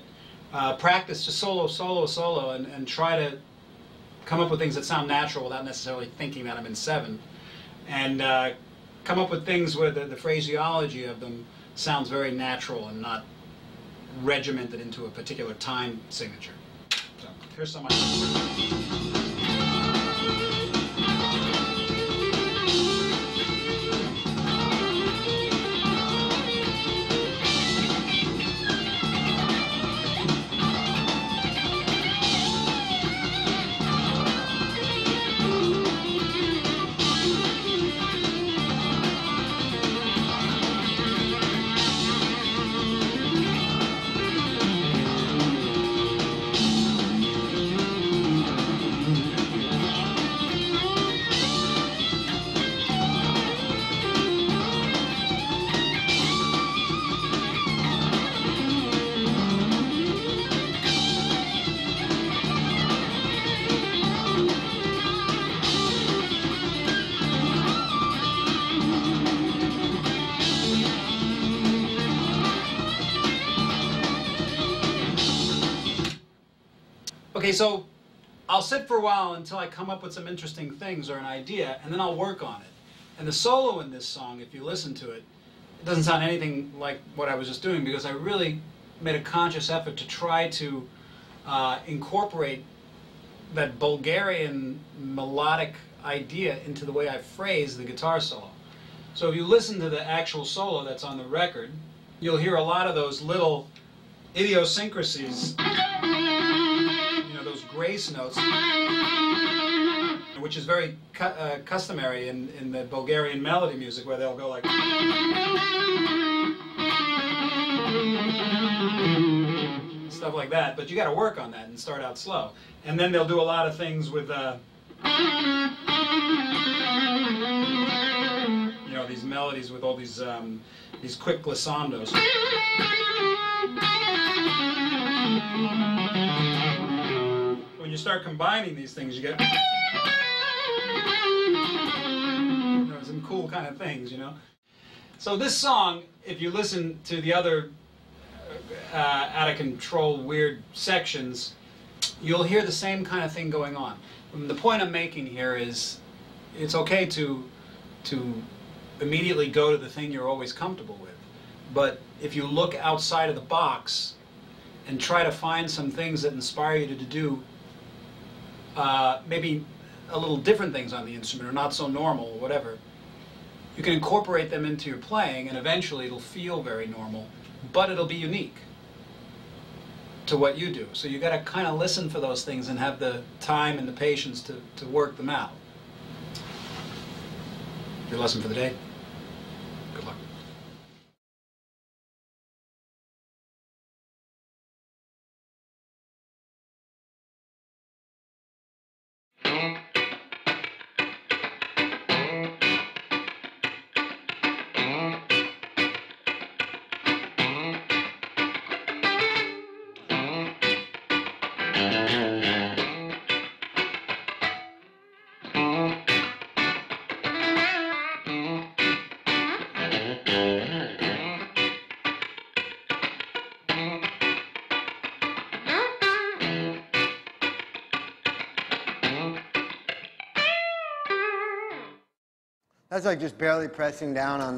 practice just solo, and try to come up with things that sound natural without necessarily thinking that I'm in 7, and come up with things where the phraseology of them sounds very natural and not regimented into a particular time signature. So here's some ideas. Okay, so I'll sit for a while until I come up with some interesting things or an idea, and then I'll work on it. And the solo in this song, if you listen to it, it doesn't sound anything like what I was just doing, because I really made a conscious effort to try to incorporate that Bulgarian melodic idea into the way I phrase the guitar solo. So if you listen to the actual solo that's on the record, you'll hear a lot of those little idiosyncrasies, you know, those grace notes, which is very customary in the Bulgarian melody music, where they'll go like, stuff like that. But you got to work on that and start out slow. And then they'll do a lot of things with, you know, these melodies with all these quick glissandos. When you start combining these things, you get, you know, some cool kind of things, you know. So this song, if you listen to the other out of control, weird sections, you'll hear the same kind of thing going on. And the point I'm making here is, it's okay to immediately go to the thing you're always comfortable with. But if you look outside of the box and try to find some things that inspire you to do maybe a little different things on the instrument, or not so normal, or whatever, you can incorporate them into your playing, and eventually it'll feel very normal, but it'll be unique to what you do. So you got to kind of listen for those things and have the time and the patience to work them out. Your lesson for the day. Good luck. That's like just barely pressing down on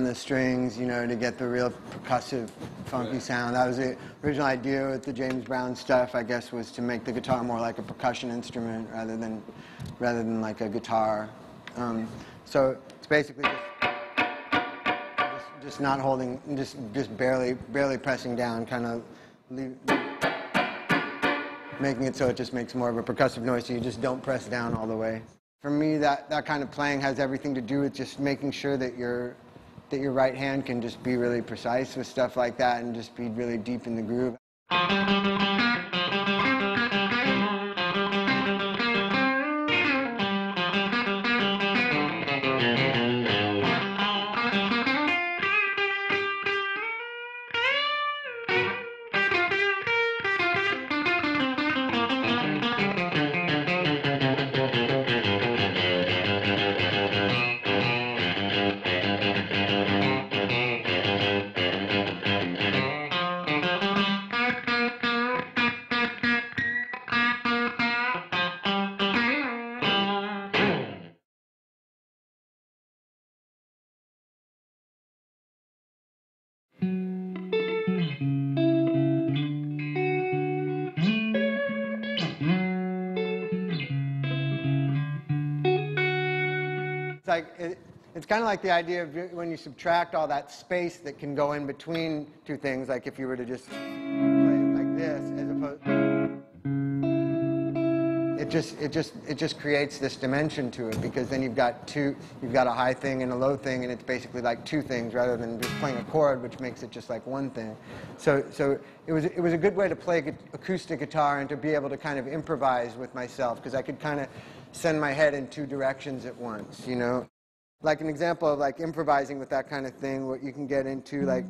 the strings, you know, to get the real percussive, funky sound. That was the original idea with the James Brown stuff, I guess, was to make the guitar more like a percussion instrument rather than like a guitar. So it's basically just not holding, just barely pressing down, kind of making it so it just makes more of a percussive noise, so you just don't press down all the way. For me, that kind of playing has everything to do with just making sure that your right hand can just be really precise with stuff like that and just be really deep in the groove. It's kind of like the idea of when you subtract all that space that can go in between two things, like if you were to just play it like this, as opposed, it just creates this dimension to it, because then you've got a high thing and a low thing, and it's basically like two things rather than just playing a chord, which makes it just like one thing. So it was a good way to play acoustic guitar and to be able to kind of improvise with myself, because I could kind of send my head in two directions at once, you know. Like an example of like improvising with that kind of thing, what you can get into, like,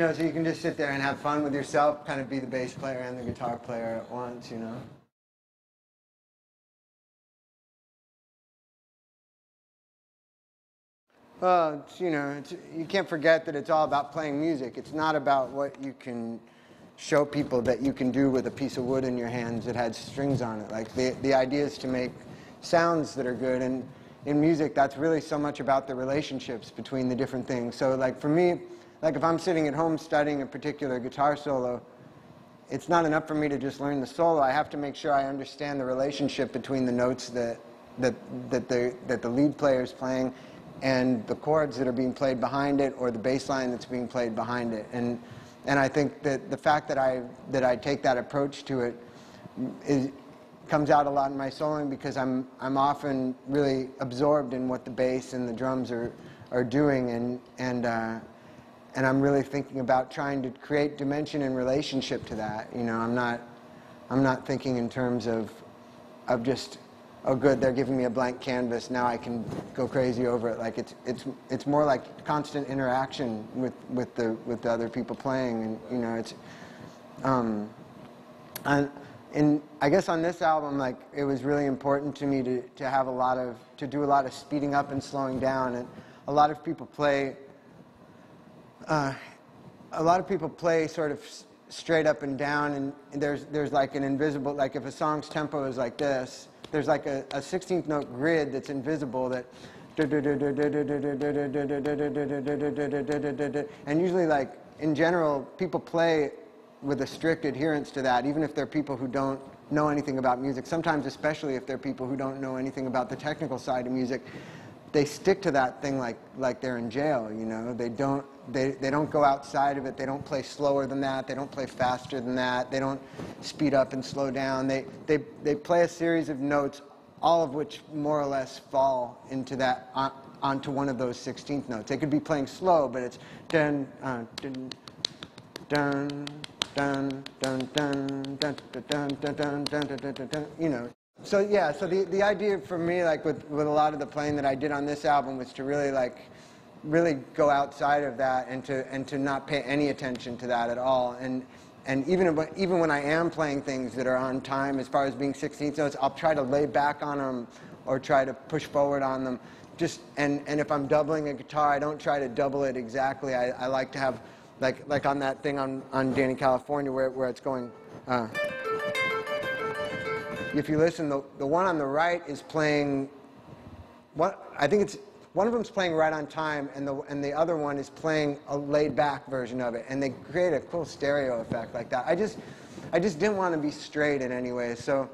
know, so you can just sit there and have fun with yourself, kind of be the bass player and the guitar player at once, you know. Well, you know, you can't forget that it's all about playing music. It's not about what you can show people that you can do with a piece of wood in your hands that has strings on it. Like, the idea is to make sounds that are good, and in music, that's really so much about the relationships between the different things. So, like, for me, like, if I'm sitting at home studying a particular guitar solo, it's not enough for me to just learn the solo. I have to make sure I understand the relationship between the notes that the lead player is playing and the chords that are being played behind it, or the bass line that's being played behind it. And I think that the fact that I take that approach to it comes out a lot in my soloing, because I'm often really absorbed in what the bass and the drums are doing, and I'm really thinking about trying to create dimension and relationship to that. You know, I'm not thinking in terms of just, oh good, they're giving me a blank canvas, now I can go crazy over it. Like, it's more like constant interaction with the other people playing, and you know, it's and I guess on this album, like, it was really important to me to do a lot of speeding up and slowing down. And a lot of people play sort of straight up and down, and there's like an invisible, like, if a song's tempo is like this, there's like a 16th note grid that's invisible that, and usually, like, in general, people play with a strict adherence to that, even if they're people who don't know anything about music. Sometimes, especially if they're people who don't know anything about the technical side of music, they stick to that thing like they're in jail, you know. They don't go outside of it. They don't play slower than that. They don't play faster than that. They don't speed up and slow down. They play a series of notes, all of which more or less fall into that, onto one of those 16th notes. They could be playing slow, but it's dun dun dun dun dun dun dun dun dun dun dun dun dun, you know. So yeah, so the idea for me, like, with a lot of the playing that I did on this album, was to really go outside of that, and to not pay any attention to that at all. And even when I am playing things that are on time, as far as being 16th notes, I'll try to lay back on them or try to push forward on them. And if I'm doubling a guitar, I don't try to double it exactly. I like to have, like on that thing on Danny California, where it's going. If you listen, the one on the right is playing, I think it's, one of them's playing right on time, and the other one is playing a laid-back version of it, and they create a cool stereo effect like that. I just didn't want to be straight in any way, so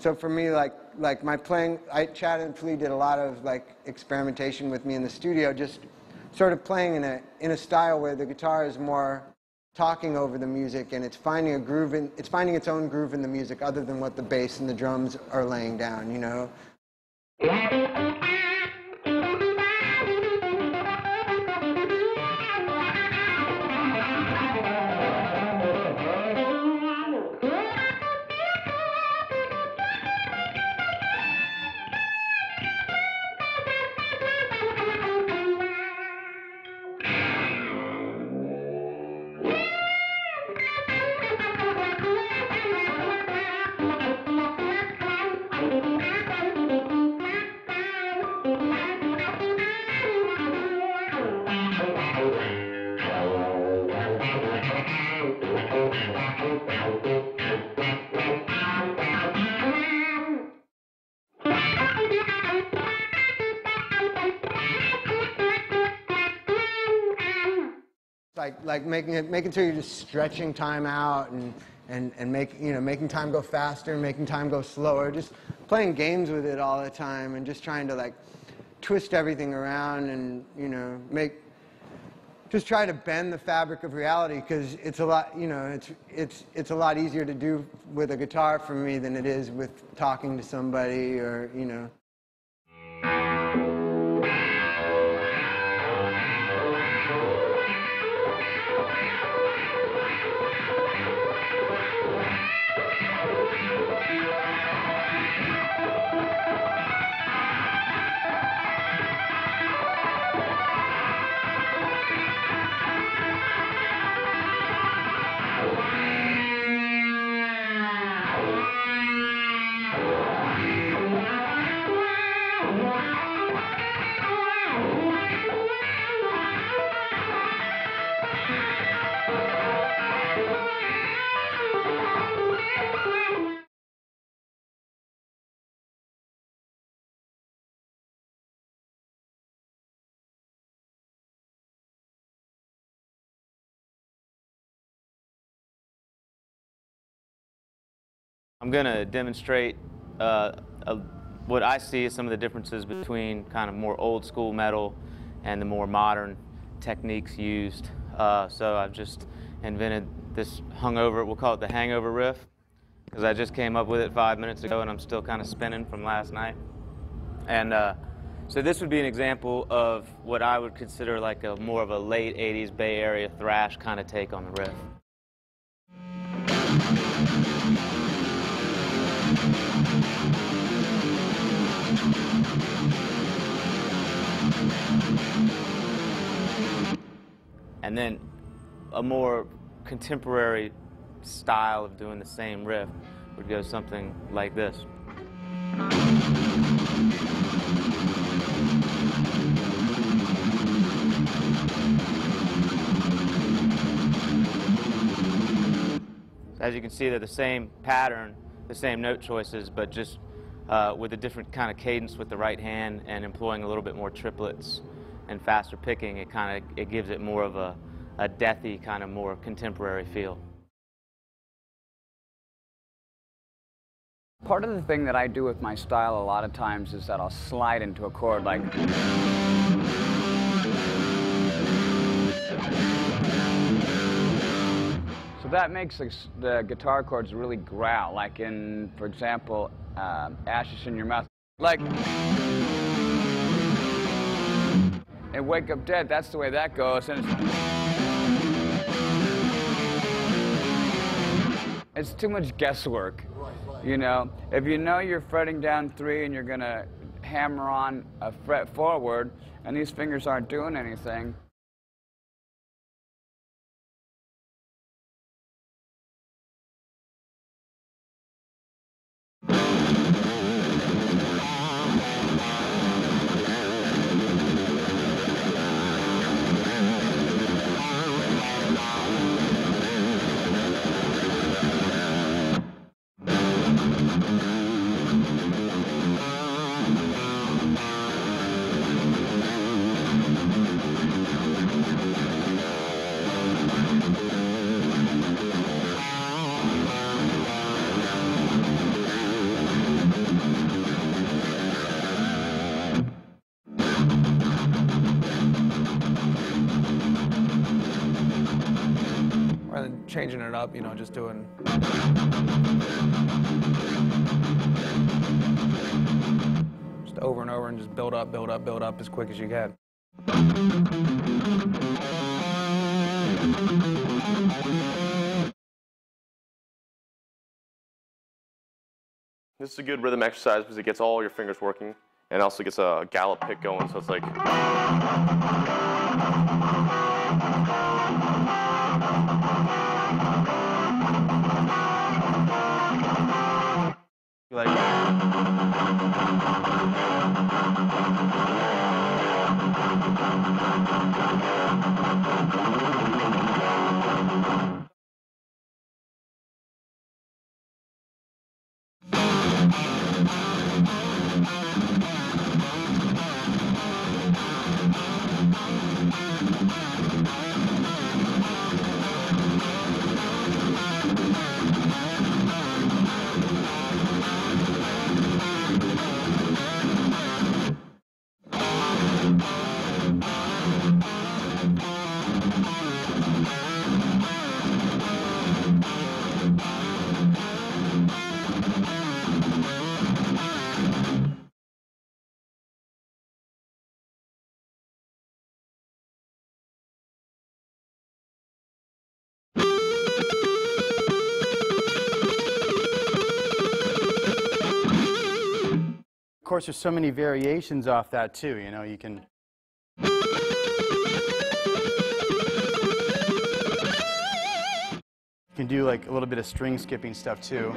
for me, like my playing, Chad and Flea did a lot of, like, experimentation with me in the studio, just sort of playing in a style where the guitar is more talking over the music, and it's finding a groove it's finding its own groove in the music, other than what the bass and the drums are laying down, you know. Like making sure you're just stretching time out and making time go faster, making time go slower, just playing games with it all the time, and just trying to, like, twist everything around, and, you know, just try to bend the fabric of reality, because it's a lot, you know, it's a lot easier to do with a guitar for me than it is with talking to somebody, or, you know. I'm going to demonstrate what I see as some of the differences between kind of more old school metal and the more modern techniques used. So I've just invented this hungover, we'll call it the hangover riff, because I just came up with it 5 minutes ago and I'm still kind of spinning from last night. And so this would be an example of what I would consider like a more of a late 80s Bay Area thrash kind of take on the riff. And then a more contemporary style of doing the same riff would go something like this. As you can see, they're the same pattern, the same note choices, but just with a different kind of cadence with the right hand and employing a little bit more triplets and faster picking. It gives it more of a deathy, kind of more contemporary feel. Part of the thing that I do with my style a lot of times is that I'll slide into a chord like. So that makes the guitar chords really growl, like in, for example, Ashes in Your Mouth. Like, and Wake Up Dead, that's the way that goes. And it's too much guesswork. You know, if you know you're fretting down 3 and you're going to hammer on a fret forward, and these fingers aren't doing anything. Rather than changing it up, you know, just doing. Just over and over and just build up, build up, build up as quick as you can. This is a good rhythm exercise because it gets all your fingers working and also gets a gallop pick going, so it's like. Of course, there's so many variations off that too. You know, you can. You can do like a little bit of string skipping stuff too.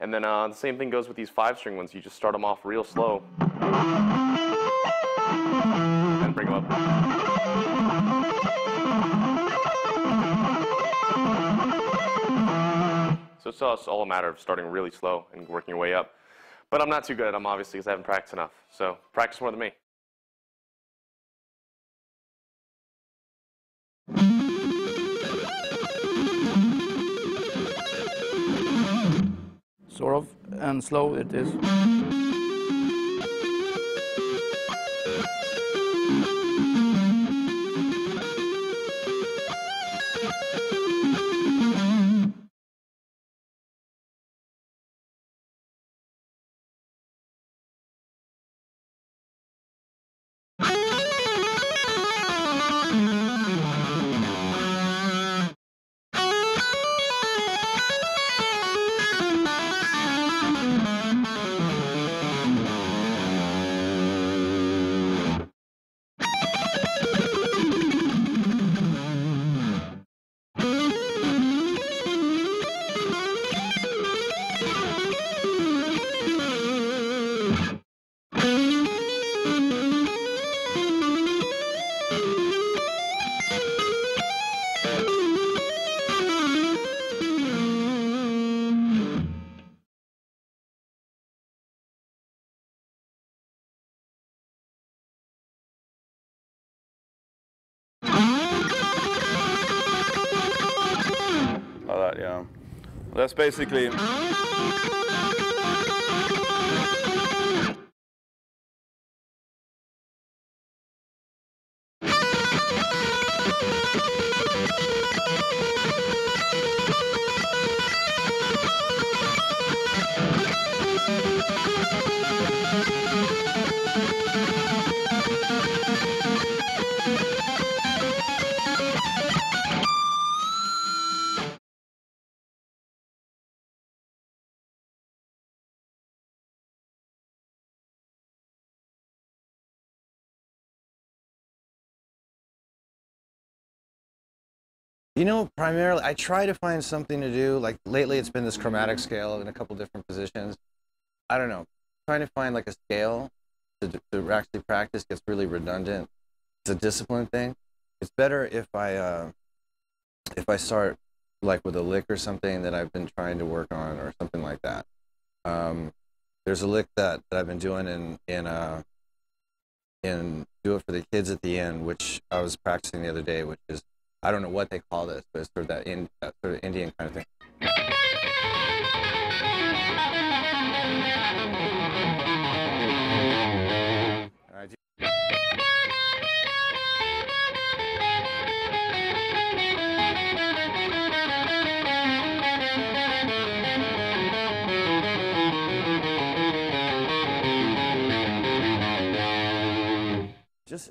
And then the same thing goes with these 5-string ones. You just start them off real slow and bring them up. So it's all a matter of starting really slow and working your way up. But I'm not too good. I'm obviously, because I haven't practiced enough. So practice more than me. Sort of, and slow it is. Oh, that, yeah. Well, that's basically... You know, primarily, I try to find something to do. Like, lately it's been this chromatic scale in a couple different positions. I don't know. Trying to find, like, a scale to actually practice gets really redundant. It's a discipline thing. It's better if I start, like, with a lick or something that I've been trying to work on or something like that. There's a lick that I've been doing in Do It For The Kids at the End, which I was practicing the other day, which is, I don't know what they call this, but it's sort of that sort of Indian kind of thing.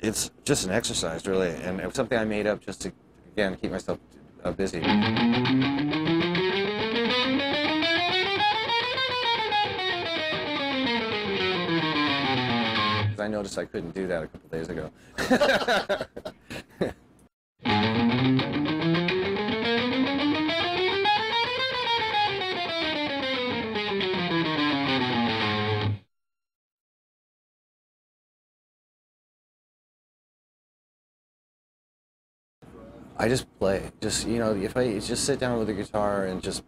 It's just an exercise, really, and it was something I made up just to, again, keep myself busy. I noticed I couldn't do that a couple days ago. I just play. Just, you know, if I just sit down with a guitar and just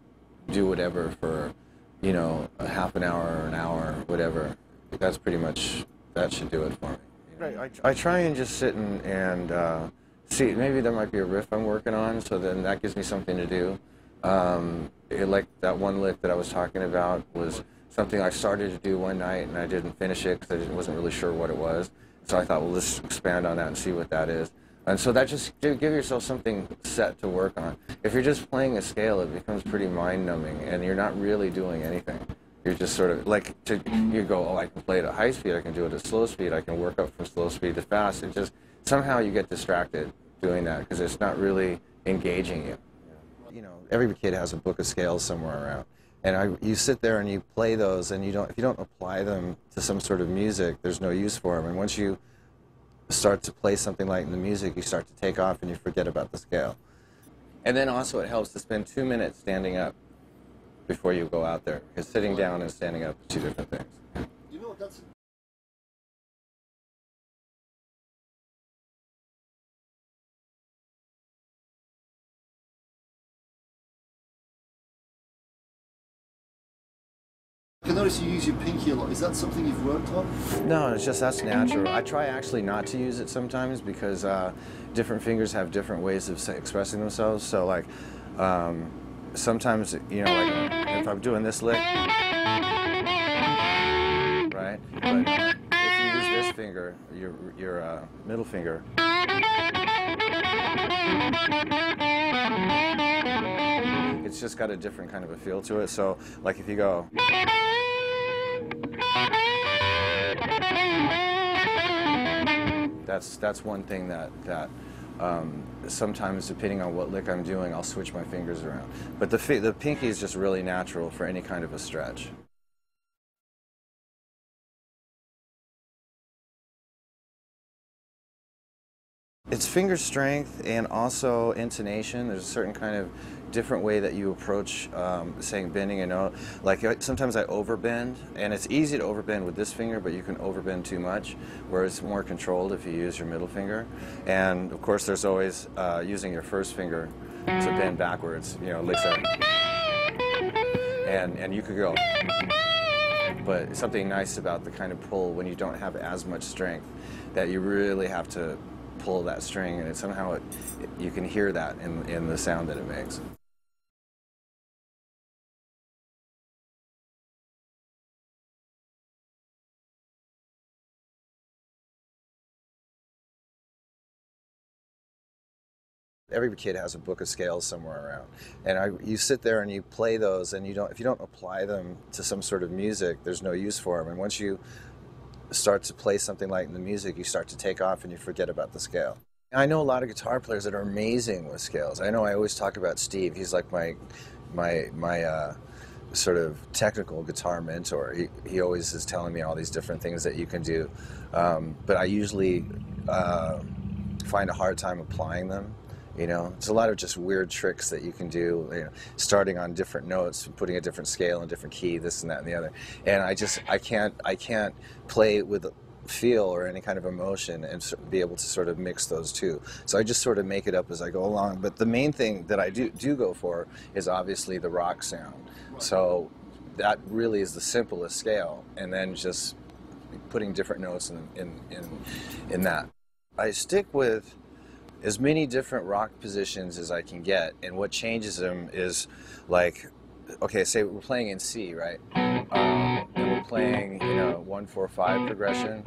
do whatever for, you know, a half an hour or an hour, whatever, that's pretty much, that should do it for me. Right. I try and just sit and see, maybe there might be a riff I'm working on, so then that gives me something to do. Like that one lick that I was talking about was something I started to do one night and I didn't finish it because I wasn't really sure what it was. So I thought, well, let's expand on that and see what that is. And so that just, give yourself something set to work on. If you're just playing a scale, it becomes pretty mind-numbing, and you're not really doing anything. You're just sort of, like, you go, oh, I can play it at high speed, I can do it at slow speed, I can work up from slow speed to fast. It just, somehow you get distracted doing that, because it's not really engaging you. You know, every kid has a book of scales somewhere around. And you sit there and you play those, and if you don't apply them to some sort of music, there's no use for them. And once you start to play something like in the music, you start to take off and you forget about the scale. And then also it helps to spend 2 minutes standing up before you go out there. Because sitting down and standing up are two different things. You know, that's... I notice you use your pinky a lot. Is that something you've worked on? No, it's just that's natural. I try actually not to use it sometimes because different fingers have different ways of expressing themselves. So like sometimes, you know, like if I'm doing this lick, right? But if you use this finger, your middle finger, it's just got a different kind of a feel to it. So like if you go, that's one thing that sometimes, depending on what lick I'm doing, I'll switch my fingers around. But the pinky is just really natural for any kind of a stretch. It's finger strength and also intonation. There's a certain kind of different way that you approach saying bending a note. Like sometimes I overbend, and it's easy to overbend with this finger, but you can overbend too much, whereas it's more controlled if you use your middle finger. And of course there's always using your first finger to bend backwards, you know, licks out. And you could go. But something nice about the kind of pull when you don't have as much strength, that you really have to pull that string, and somehow you can hear that in the sound that it makes. Every kid has a book of scales somewhere around, and you sit there and you play those, and if you don't apply them to some sort of music, there's no use for them. And once you start to play something like the music, you start to take off and you forget about the scale. I know a lot of guitar players that are amazing with scales. I know I always talk about Steve. He's like my sort of technical guitar mentor. He always is telling me all these different things that you can do, but I usually find a hard time applying them. You know, it's a lot of just weird tricks that you can do, you know, starting on different notes, putting a different scale and different key, this and that and the other. And I can't play with feel or any kind of emotion and be able to sort of mix those two. So I just sort of make it up as I go along. But the main thing that I do go for is obviously the rock sound. So that really is the simplest scale, and then just putting different notes in that. I stick with as many different rock positions as I can get, and what changes them is, like, okay, say we're playing in C, right? And we're playing, you know, 1-4-5 progression.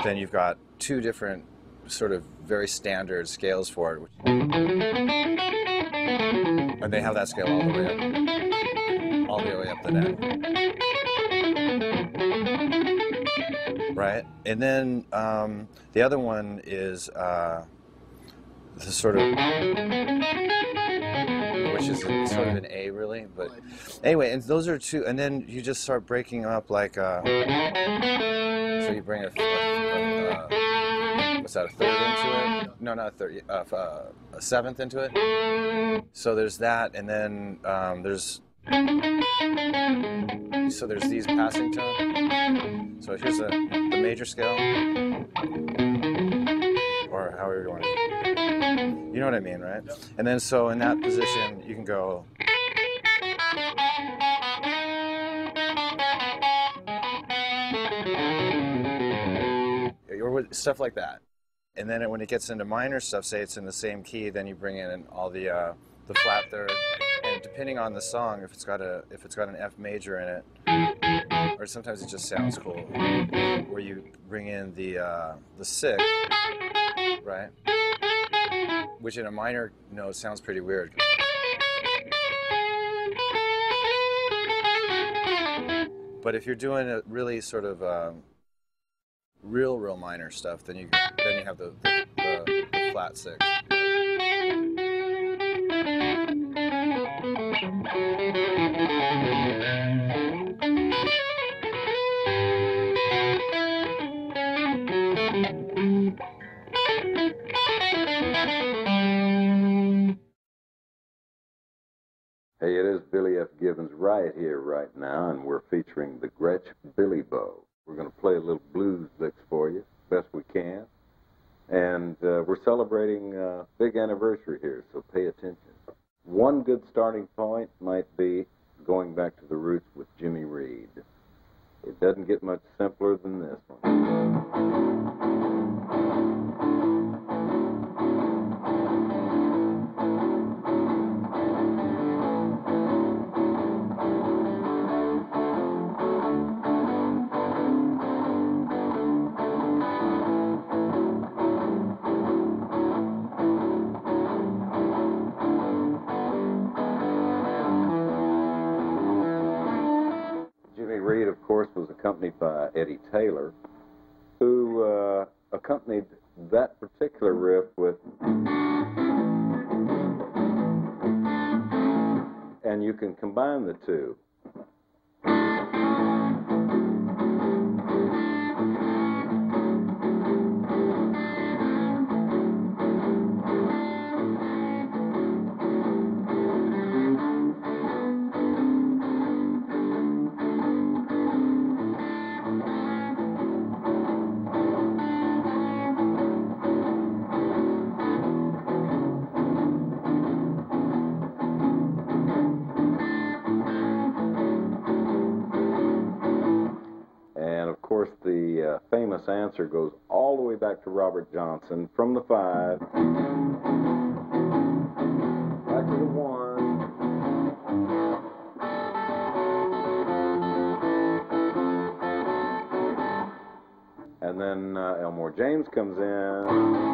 Then you've got two different sort of very standard scales for it, and they have that scale all the way up the neck, right? And then the other one is the sort of, which is sort of an A really, but anyway, and those are two, and then you just start breaking up like, so you bring what's that, a third into it? No, not a third, a seventh into it. So there's that, and then there's these passing tones. So here's the major scale, or however you want to. You know what I mean, right? Yep. And then so in that position, you can go. Or stuff like that. And then when it gets into minor stuff, say it's in the same key, then you bring in all the flat third. And depending on the song, if it's got an F major in it, or sometimes it just sounds cool, where you bring in the sixth, right? Which in a minor note sounds pretty weird. But if you're doing a really sort of real minor stuff, then you have the flat six. Hey, it is Billy Billy F. Gibbons right here, right now, and we're featuring the Gretsch Billy Bow. We're going to play a little blues licks for you, best we can. And we're celebrating a big anniversary here, so pay attention. One good starting point might be going back to the roots with Jimmy Reed. It doesn't get much simpler than this one. Jimmy Reed, of course, was accompanied by Eddie Taylor, who accompanied that particular riff with, and you can combine the two. The famous answer goes all the way back to Robert Johnson, from the 5, back to the 1, and then Elmore James comes in.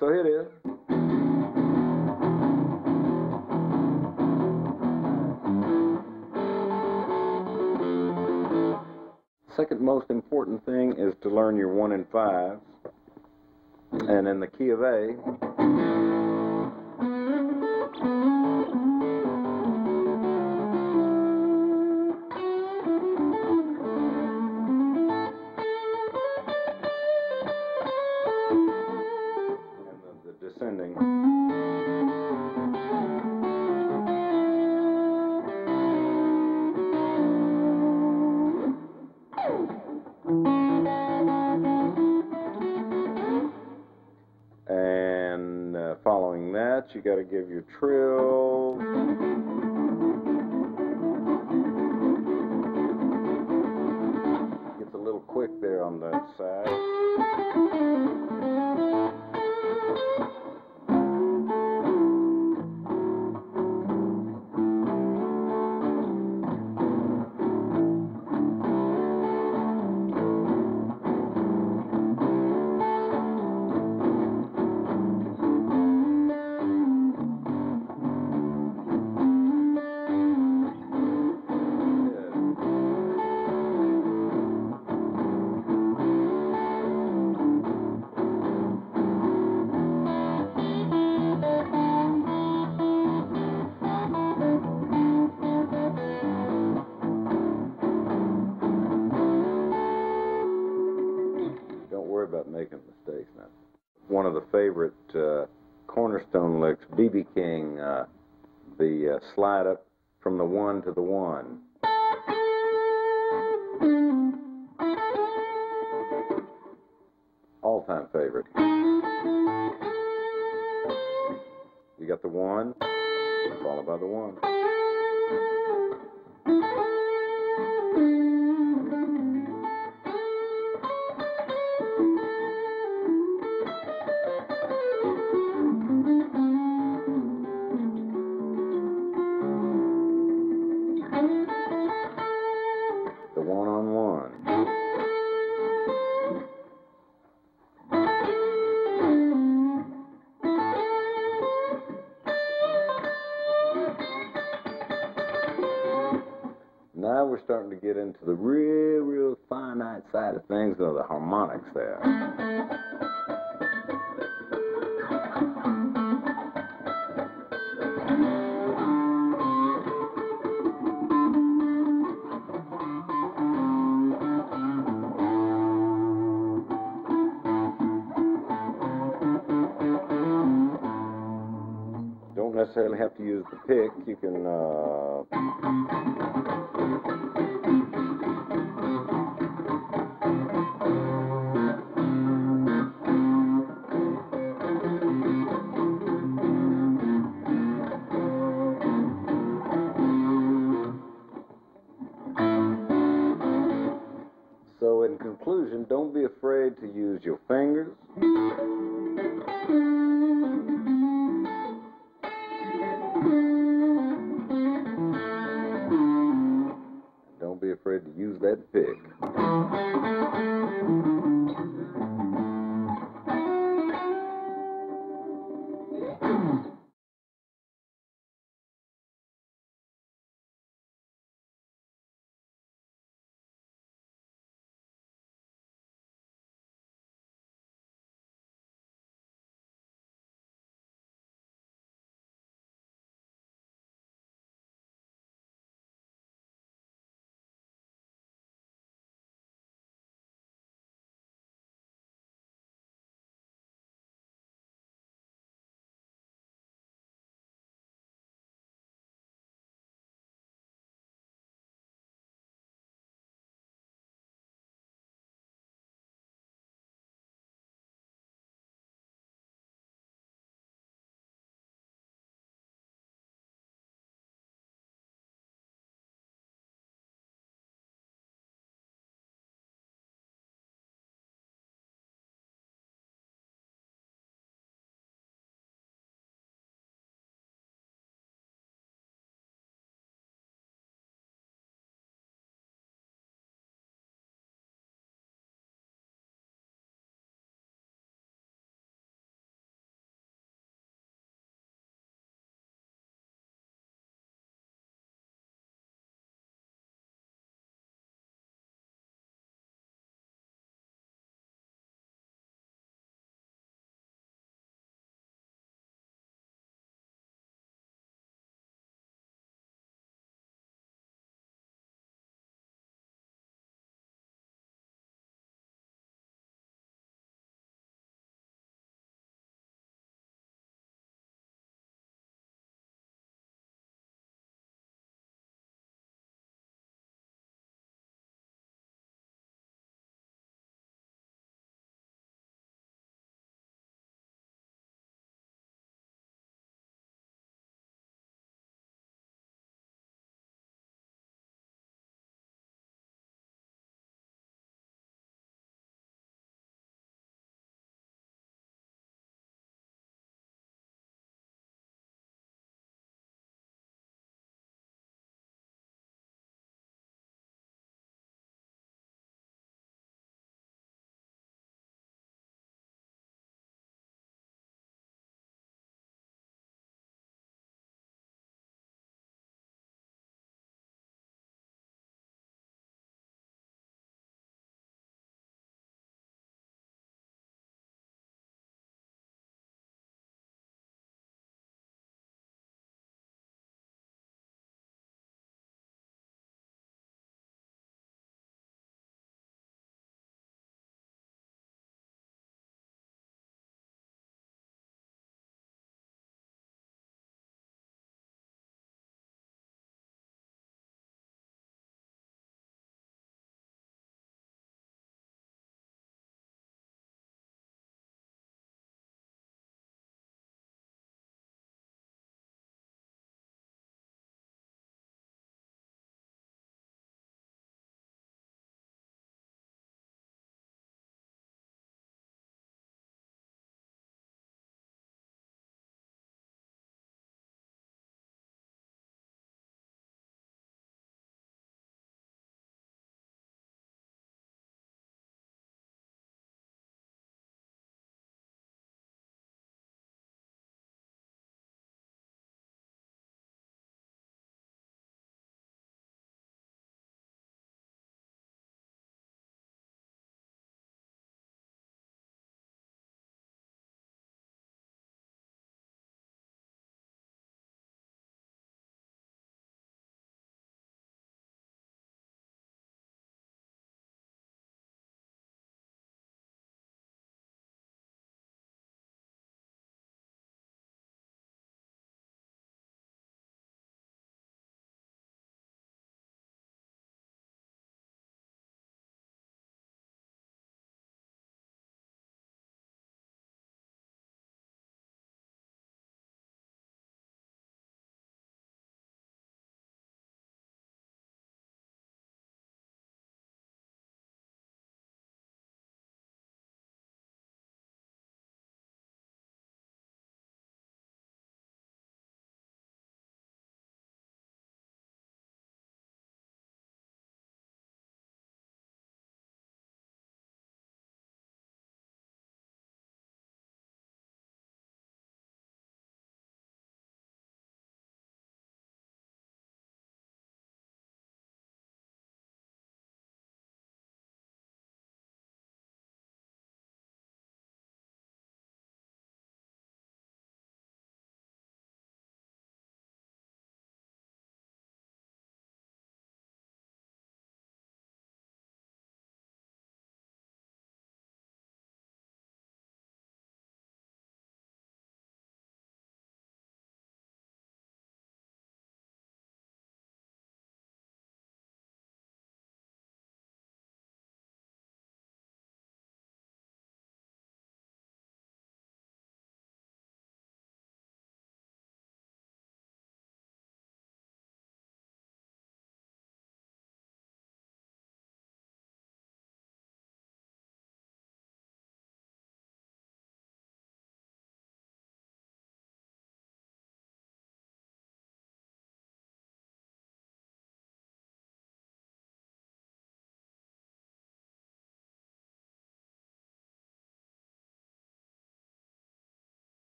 So here it is. Second most important thing is to learn your 1 and 5s, and in the key of A. Descending. And following that, you got to give your trill. Gets a little quick there on that side. About making mistakes now. One of the favorite cornerstone licks, B.B. King, the slide up from the 1 to the 1. All-time favorite. You got the 1, followed by the 1. we're starting to get into the real finite side of things, or the harmonics there. Don't necessarily have to use the pick. You can So in conclusion, don't be afraid to use your fingers. Don't be afraid to use that pick.